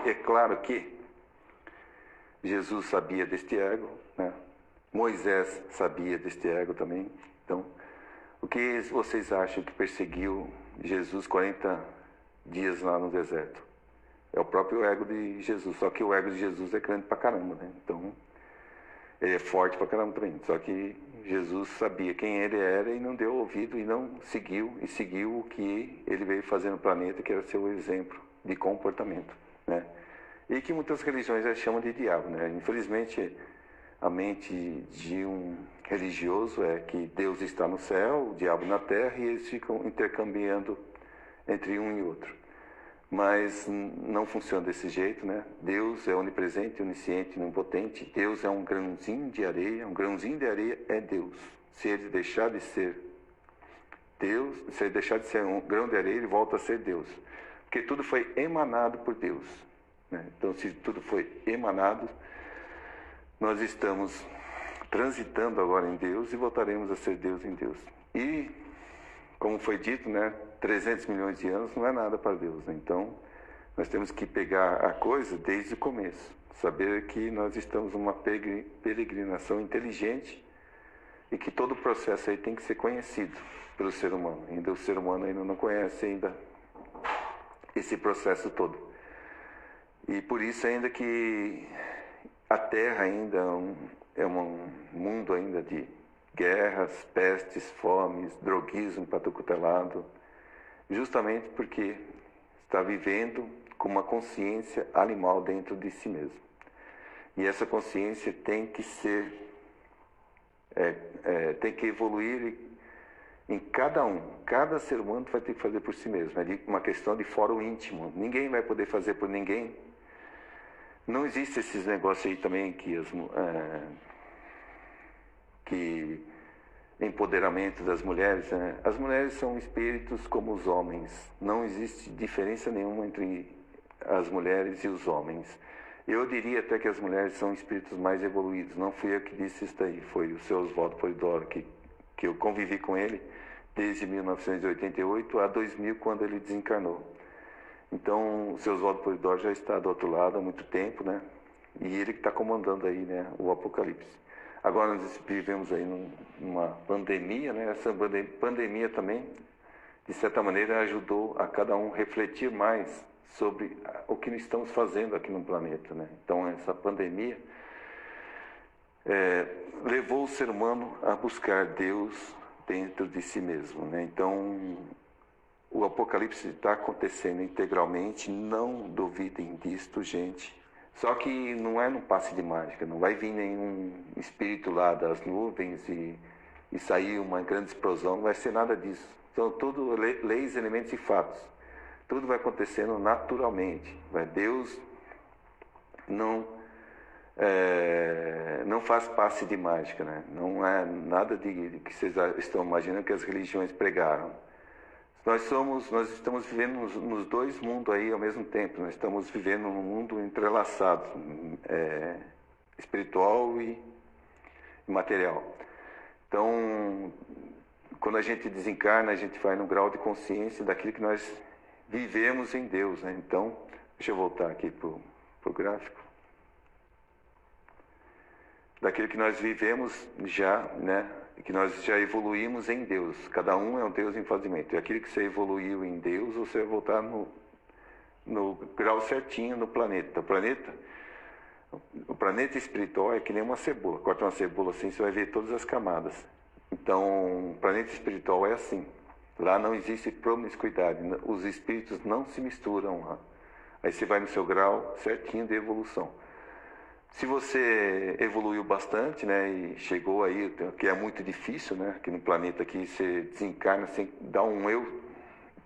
é claro que Jesus sabia deste ego, né? Moisés sabia deste ego também. Então, o que vocês acham que perseguiu Jesus 40 dias lá no deserto? É o próprio ego de Jesus, só que o ego de Jesus é grande pra caramba, né? Então, ele é forte pra caramba também. Só que Jesus sabia quem ele era e não deu ouvido e não seguiu, e seguiu o que ele veio fazer no planeta, que era seu exemplo de comportamento, né? E que muitas religiões chamam de diabo, né? Infelizmente, a mente de um religioso é que Deus está no céu, o diabo na terra, e eles ficam intercambiando entre um e outro. Mas não funciona desse jeito, né? Deus é onipresente, onisciente, onipotente. Deus é um grãozinho de areia. Um grãozinho de areia é Deus. Se ele deixar de ser Deus, se ele deixar de ser um grão de areia, ele volta a ser Deus. Porque tudo foi emanado por Deus, né? Então, se tudo foi emanado, nós estamos transitando agora em Deus e voltaremos a ser Deus em Deus. E, como foi dito, né, 300 milhões de anos não é nada para Deus, né? Então, nós temos que pegar a coisa desde o começo. Saber que nós estamos numa peregrinação inteligente e que todo o processo aí tem que ser conhecido pelo ser humano. Ainda o ser humano ainda não conhece ainda esse processo todo. E por isso ainda que a Terra ainda é um mundo ainda de guerras, pestes, fomes, droguismo para todo lado, justamente porque está vivendo com uma consciência animal dentro de si mesmo. E essa consciência tem que ser, tem que evoluir em cada um. Cada ser humano vai ter que fazer por si mesmo. É uma questão de fórum íntimo. Ninguém vai poder fazer por ninguém. Não existe esses negócios aí também que empoderamento das mulheres, né? As mulheres são espíritos como os homens. Não existe diferença nenhuma entre as mulheres e os homens. Eu diria até que as mulheres são espíritos mais evoluídos. Não fui eu que disse isso daí, foi o seu Oswaldo Polidoro, que eu convivi com ele desde 1988 a 2000, quando ele desencarnou. Então, o seu Oswaldo Polidoro já está do outro lado há muito tempo, né? E ele que está comandando aí, né, o Apocalipse. Agora nós vivemos aí numa pandemia, né? Essa pandemia também, de certa maneira, ajudou a cada um refletir mais sobre o que nós estamos fazendo aqui no planeta, né? Então, essa pandemia levou o ser humano a buscar Deus dentro de si mesmo, né? Então, o Apocalipse está acontecendo integralmente, não duvidem disto, gente. Só que não é num passe de mágica, não vai vir nenhum espírito lá das nuvens e sair uma grande explosão, não vai ser nada disso. São tudo leis, elementos e fatos. Tudo vai acontecendo naturalmente. Deus não faz passe de mágica, né? Não é nada de que vocês estão imaginando que as religiões pregaram. Nós estamos vivendo nos dois mundos aí ao mesmo tempo. Nós estamos vivendo num mundo entrelaçado, espiritual e material. Então, quando a gente desencarna, a gente vai no grau de consciência daquilo que nós vivemos em Deus, né? Então, deixa eu voltar aqui para o gráfico. Daquilo que nós vivemos já, né? Que nós já evoluímos em Deus. Cada um é um Deus em fazimento. E aquilo que você evoluiu em Deus, você vai voltar no grau certinho no planeta. O planeta espiritual é que nem uma cebola. Corta uma cebola assim, você vai ver todas as camadas. Então, o planeta espiritual é assim. Lá não existe promiscuidade. Os espíritos não se misturam lá. Aí você vai no seu grau certinho de evolução. Se você evoluiu bastante, né, e chegou aí, que é muito difícil, né, aqui no planeta aqui você desencarna sem dar um eu,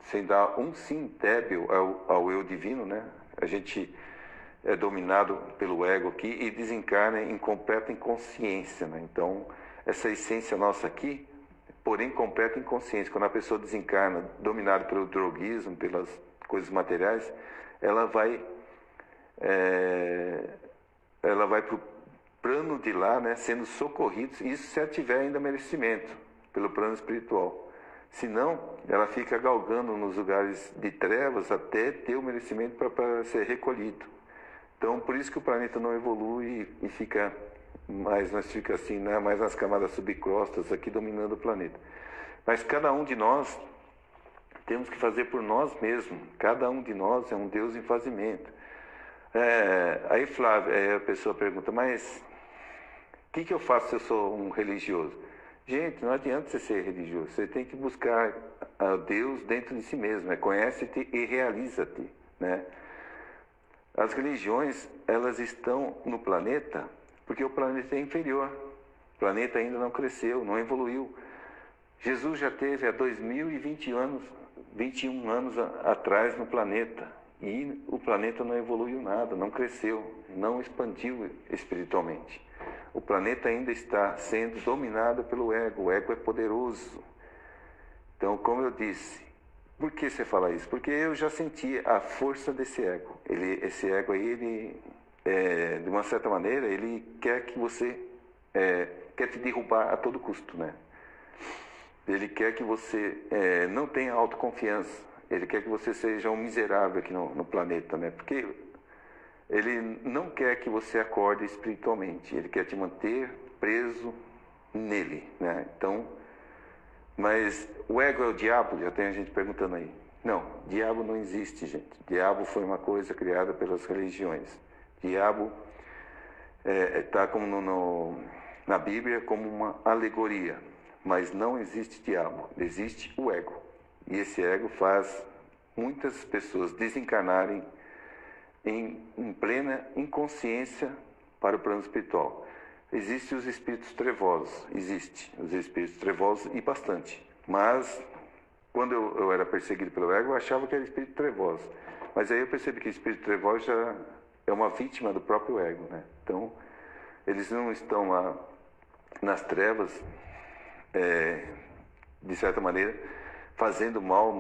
sem dar um sim débil ao eu divino, né? A gente é dominado pelo ego aqui e desencarna em completa inconsciência, né? Então, essa essência nossa aqui, porém completa inconsciência. Quando a pessoa desencarna dominada pelo droguismo, pelas coisas materiais, ela vai para o plano de lá, né, sendo socorrida, isso se ela tiver ainda merecimento pelo plano espiritual. Senão, ela fica galgando nos lugares de trevas até ter o merecimento para ser recolhido. Então, por isso que o planeta não evolui e fica mais, nós fica assim, né, mais nas camadas subcrostas aqui dominando o planeta. Mas cada um de nós temos que fazer por nós mesmos. Cada um de nós é um Deus em fazimento. Aí, Flávio, a pessoa pergunta, mas o que eu faço se eu sou um religioso? Gente, não adianta você ser religioso, você tem que buscar a Deus dentro de si mesmo, conhece-te e realiza-te, né? As religiões, elas estão no planeta porque o planeta é inferior, o planeta ainda não cresceu, não evoluiu. Jesus já teve há 21 anos atrás no planeta. E o planeta não evoluiu nada, não cresceu, não expandiu espiritualmente. O planeta ainda está sendo dominado pelo ego. O ego é poderoso. Então, como eu disse, por que você fala isso? Porque eu já senti a força desse ego. Esse ego aí, de uma certa maneira, ele quer que você, quer te derrubar a todo custo, né? Ele quer que você não tenha autoconfiança. Ele quer que você seja um miserável aqui no planeta, né? Porque ele não quer que você acorde espiritualmente. Ele quer te manter preso nele, né? Então, mas o ego é o diabo? Já tem gente perguntando aí. Não, diabo não existe, gente. Diabo foi uma coisa criada pelas religiões. Diabo está como na Bíblia como uma alegoria. Mas não existe diabo. Existe o ego. E esse ego faz muitas pessoas desencarnarem em plena inconsciência para o plano espiritual. Existem os espíritos trevosos, os espíritos trevosos e bastante. Mas, quando eu era perseguido pelo ego, eu achava que era espírito trevoso. Mas aí eu percebi que o espírito trevoso já é uma vítima do próprio ego, né? Então, eles não estão lá nas trevas de certa maneira, fazendo mal,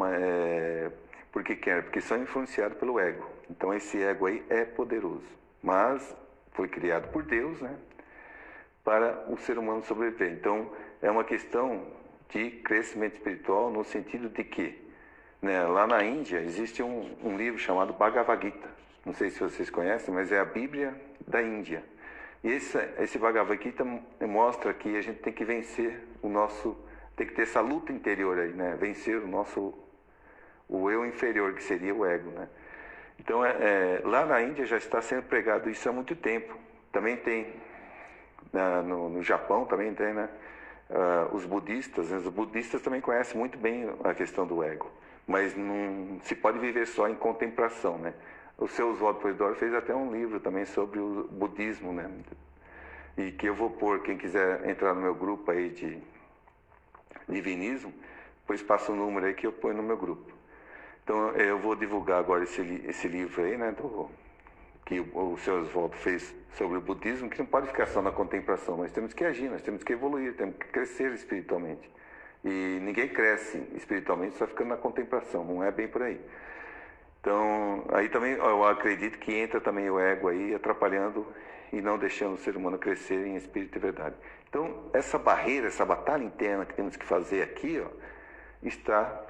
porque quer, porque são influenciados pelo ego. Então esse ego aí é poderoso, mas foi criado por Deus, né, para o ser humano sobreviver. Então é uma questão de crescimento espiritual no sentido de que, né, lá na Índia existe um livro chamado Bhagavad Gita. Não sei se vocês conhecem, mas é a Bíblia da Índia. E esse Bhagavad Gita mostra que a gente tem que vencer tem que ter essa luta interior aí, né? Vencer o eu inferior, que seria o ego, né? Então, lá na Índia já está sendo pregado isso há muito tempo. Também tem, no Japão também tem, né? Os budistas, né? Os budistas também conhecem muito bem a questão do ego, mas não se pode viver só em contemplação, né? O seu Oswaldo Polidoro fez até um livro também sobre o budismo, né? E que eu vou pôr, quem quiser entrar no meu grupo aí de divinismo, depois passa o número aí que eu ponho no meu grupo. Então eu vou divulgar agora esse livro aí, né? Que o seu Oswaldo fez sobre o budismo, que não pode ficar só na contemplação. Nós temos que agir, nós temos que evoluir, temos que crescer espiritualmente. E ninguém cresce espiritualmente só ficando na contemplação, não é bem por aí. Então, aí também eu acredito que entra também o ego aí, atrapalhando e não deixando o ser humano crescer em espírito e verdade. Então, essa barreira, essa batalha interna que temos que fazer aqui, ó, está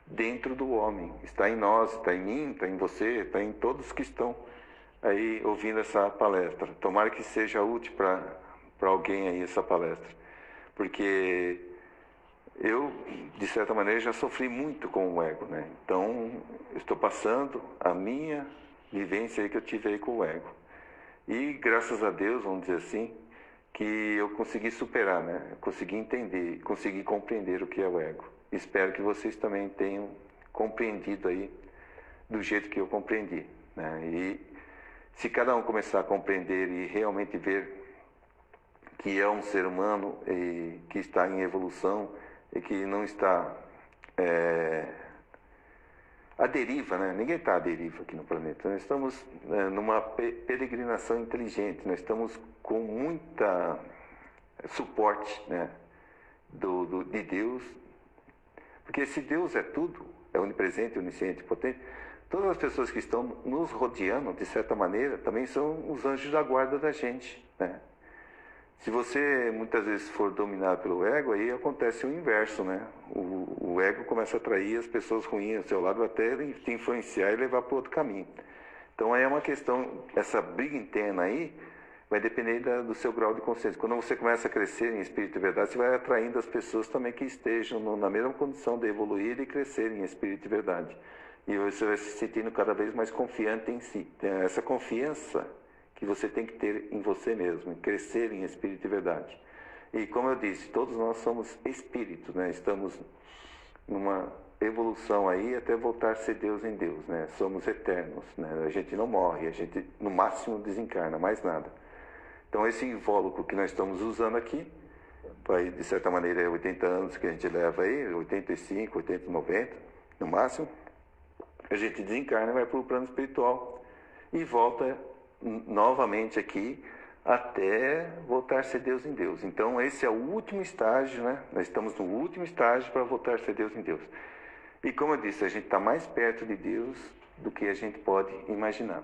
dentro do homem, está em nós, está em mim, está em você, está em todos que estão aí ouvindo essa palestra. Tomara que seja útil para alguém aí essa palestra, porque eu, de certa maneira, já sofri muito com o ego, né? Então, eu estou passando a minha vivência aí que eu tive aí com o ego. E, graças a Deus, vamos dizer assim, que eu consegui superar, né? Eu consegui entender, consegui compreender o que é o ego. Espero que vocês também tenham compreendido aí do jeito que eu compreendi, né? E se cada um começar a compreender e realmente ver que é um ser humano e que está em evolução, e que não está à deriva, né? Ninguém está à deriva aqui no planeta. Nós estamos numa peregrinação inteligente, nós estamos com muita suporte, né? de Deus, porque se Deus é tudo, é onipresente, onisciente, potente, todas as pessoas que estão nos rodeando, de certa maneira, também são os anjos da guarda da gente, né? Se você muitas vezes for dominado pelo ego, aí acontece o inverso, né? O ego começa a atrair as pessoas ruins ao seu lado, até te influenciar e levar para outro caminho. Então aí é uma questão, essa briga interna aí vai depender do seu grau de consciência. Quando você começa a crescer em espírito e verdade, você vai atraindo as pessoas também que estejam na mesma condição de evoluir e crescer em espírito e verdade. E você vai se sentindo cada vez mais confiante em si. Essa confiança que você tem que ter em você mesmo, em crescer em espírito e verdade. E como eu disse, todos nós somos espíritos, né? Estamos numa evolução aí até voltar a ser Deus em Deus, né? Somos eternos, né? A gente não morre, a gente no máximo desencarna, mais nada. Então esse invólucro que nós estamos usando aqui, vai, de certa maneira é 80 anos que a gente leva aí, 85, 80, 90, no máximo, a gente desencarna e vai para o plano espiritual e volta novamente aqui até voltar a ser Deus em Deus. Então esse é o último estágio, né? Nós estamos no último estágio para voltar a ser Deus em Deus. E como eu disse, a gente está mais perto de Deus do que a gente pode imaginar.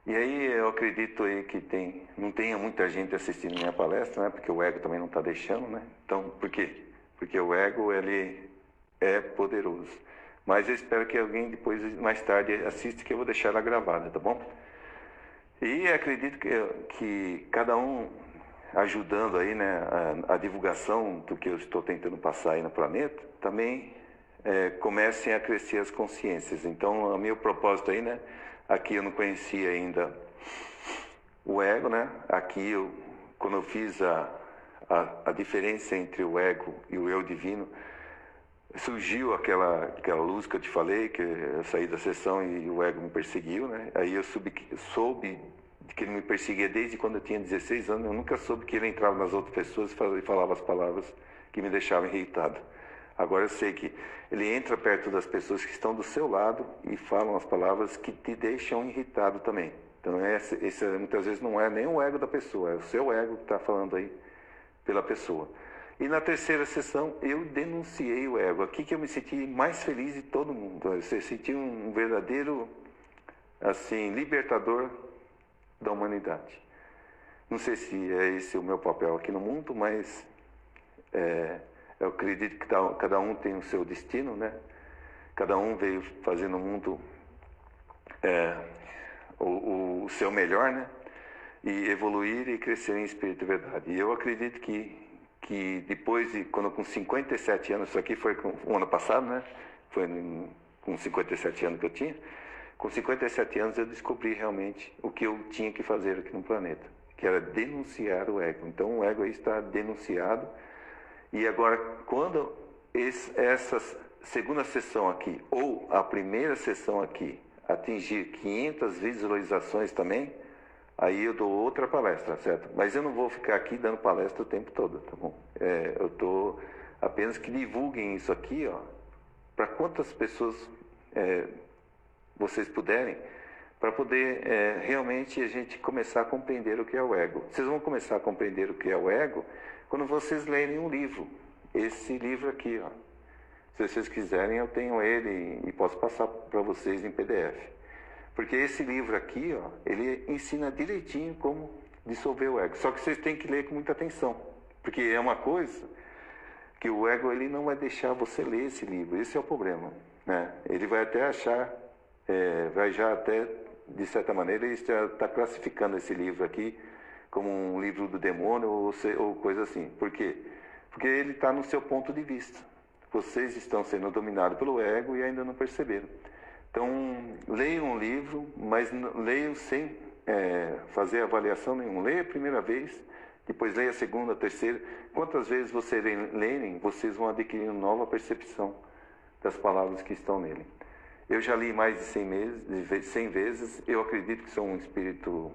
E aí eu acredito aí que não tenha muita gente assistindo minha palestra, né? Porque o ego também não está deixando, né? Então, por quê? Porque o ego, ele é poderoso. Mas eu espero que alguém depois, mais tarde, assista, que eu vou deixar ela gravada, tá bom? E acredito que cada um ajudando aí, né, a divulgação do que eu estou tentando passar aí no planeta, também comecem a crescer as consciências. Então, o meu propósito aí, né, aqui eu não conhecia ainda o ego, né? Aqui, quando eu fiz a diferença entre o ego e o eu divino, surgiu aquela luz que eu te falei, que eu saí da sessão e o ego me perseguiu, né? Aí eu soube que ele me perseguia desde quando eu tinha 16 anos. Eu nunca soube que ele entrava nas outras pessoas e falava as palavras que me deixavam irritado. Agora eu sei que ele entra perto das pessoas que estão do seu lado e falam as palavras que te deixam irritado também. Então muitas vezes não é nem o ego da pessoa, é o seu ego que está falando aí pela pessoa. E na terceira sessão eu denunciei o ego. Aqui que eu me senti mais feliz de todo mundo. Eu senti um verdadeiro, assim, libertador da humanidade. Não sei se é esse o meu papel aqui no mundo, mas eu acredito que cada um tem o seu destino, né? Cada um veio fazer no mundo o seu melhor, né? E evoluir e crescer em espírito e verdade. E eu acredito que depois de, quando com 57 anos, isso aqui foi o ano passado, né? Foi com 57 anos que eu tinha. Com 57 anos eu descobri realmente o que eu tinha que fazer aqui no planeta, que era denunciar o ego. Então o ego aí está denunciado. E agora, quando essa segunda sessão aqui, ou a primeira sessão aqui, atingir 500 visualizações também, aí eu dou outra palestra, certo? Mas eu não vou ficar aqui dando palestra o tempo todo, tá bom? Eu estou apenas que divulguem isso aqui, ó, para quantas pessoas vocês puderem, para poder realmente a gente começar a compreender o que é o ego. Vocês vão começar a compreender o que é o ego quando vocês lerem um livro. Esse livro aqui, ó. Se vocês quiserem, eu tenho ele e posso passar para vocês em PDF. Porque esse livro aqui, ó, ele ensina direitinho como dissolver o ego. Só que vocês têm que ler com muita atenção. Porque é uma coisa que o ego ele não vai deixar você ler esse livro. Esse é o problema, né? Ele vai até achar, vai já até, de certa maneira, ele já está classificando esse livro aqui como um livro do demônio ou coisa assim. Por quê? Porque ele está no seu ponto de vista. Vocês estão sendo dominados pelo ego e ainda não perceberam. Então, leiam um livro, mas leiam sem fazer avaliação nenhuma. Leia a primeira vez, depois leia a segunda, a terceira. Quantas vezes vocês lerem, vocês vão adquirir nova percepção das palavras que estão nele. Eu já li mais de 100 vezes. Eu acredito que sou um espírito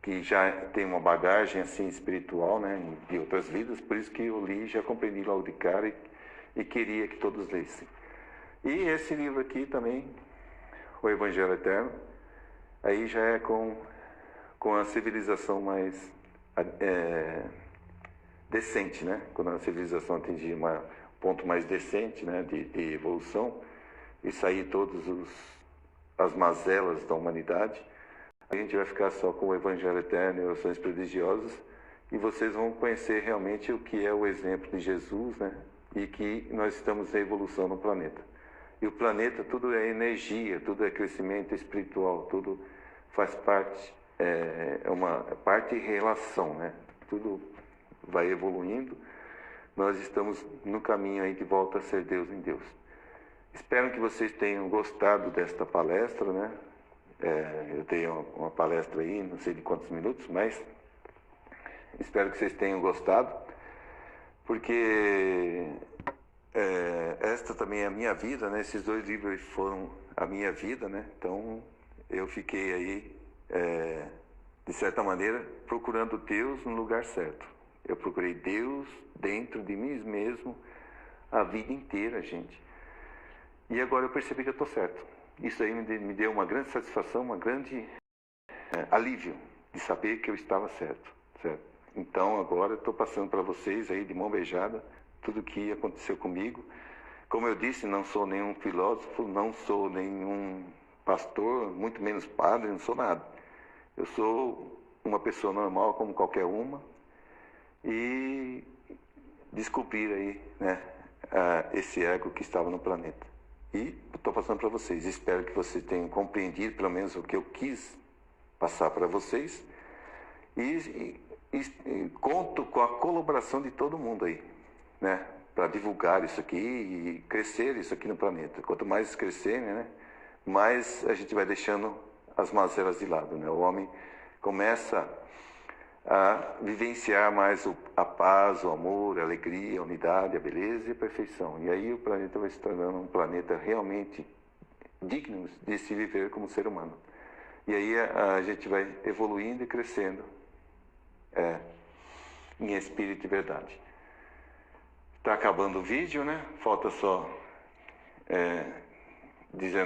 que já tem uma bagagem assim espiritual, né, de outras vidas. Por isso que eu li, já compreendi logo de cara e queria que todos lessem. E esse livro aqui também, o Evangelho Eterno, aí já é com a civilização mais decente, né? Quando a civilização atingir um ponto mais decente, né, de evolução e sair todas as mazelas da humanidade, a gente vai ficar só com o Evangelho Eterno e orações prodigiosas e vocês vão conhecer realmente o que é o exemplo de Jesus, né? E que nós estamos em evolução no planeta. E o planeta, tudo é energia, tudo é crescimento espiritual, tudo faz parte, é uma parte e relação, né? Tudo vai evoluindo. Nós estamos no caminho aí de volta a ser Deus em Deus. Espero que vocês tenham gostado desta palestra, né? Eu tenho uma palestra aí, não sei de quantos minutos, mas espero que vocês tenham gostado, porque esta também é a minha vida, né? Esses dois livros foram a minha vida, né? Então eu fiquei aí, de certa maneira, procurando Deus no lugar certo. Eu procurei Deus dentro de mim mesmo a vida inteira, gente. E agora eu percebi que eu estou certo. Isso aí me deu uma grande satisfação, uma grande alívio de saber que eu estava certo. Então agora eu estou passando para vocês aí de mão beijada tudo o que aconteceu comigo. Como eu disse, não sou nenhum filósofo, não sou nenhum pastor, muito menos padre, não sou nada. Eu sou uma pessoa normal como qualquer uma e descobrir aí, né, esse ego que estava no planeta. E estou passando para vocês. Espero que vocês tenham compreendido pelo menos o que eu quis passar para vocês. E conto com a colaboração de todo mundo aí, né? Para divulgar isso aqui e crescer isso aqui no planeta. Quanto mais crescer, né, mais a gente vai deixando as mazelas de lado, né? O homem começa a vivenciar mais a paz, o amor, a alegria, a unidade, a beleza e a perfeição. E aí o planeta vai se tornando um planeta realmente digno de se viver como ser humano. E aí a gente vai evoluindo e crescendo em espírito e verdade. Está acabando o vídeo, né? Falta só 19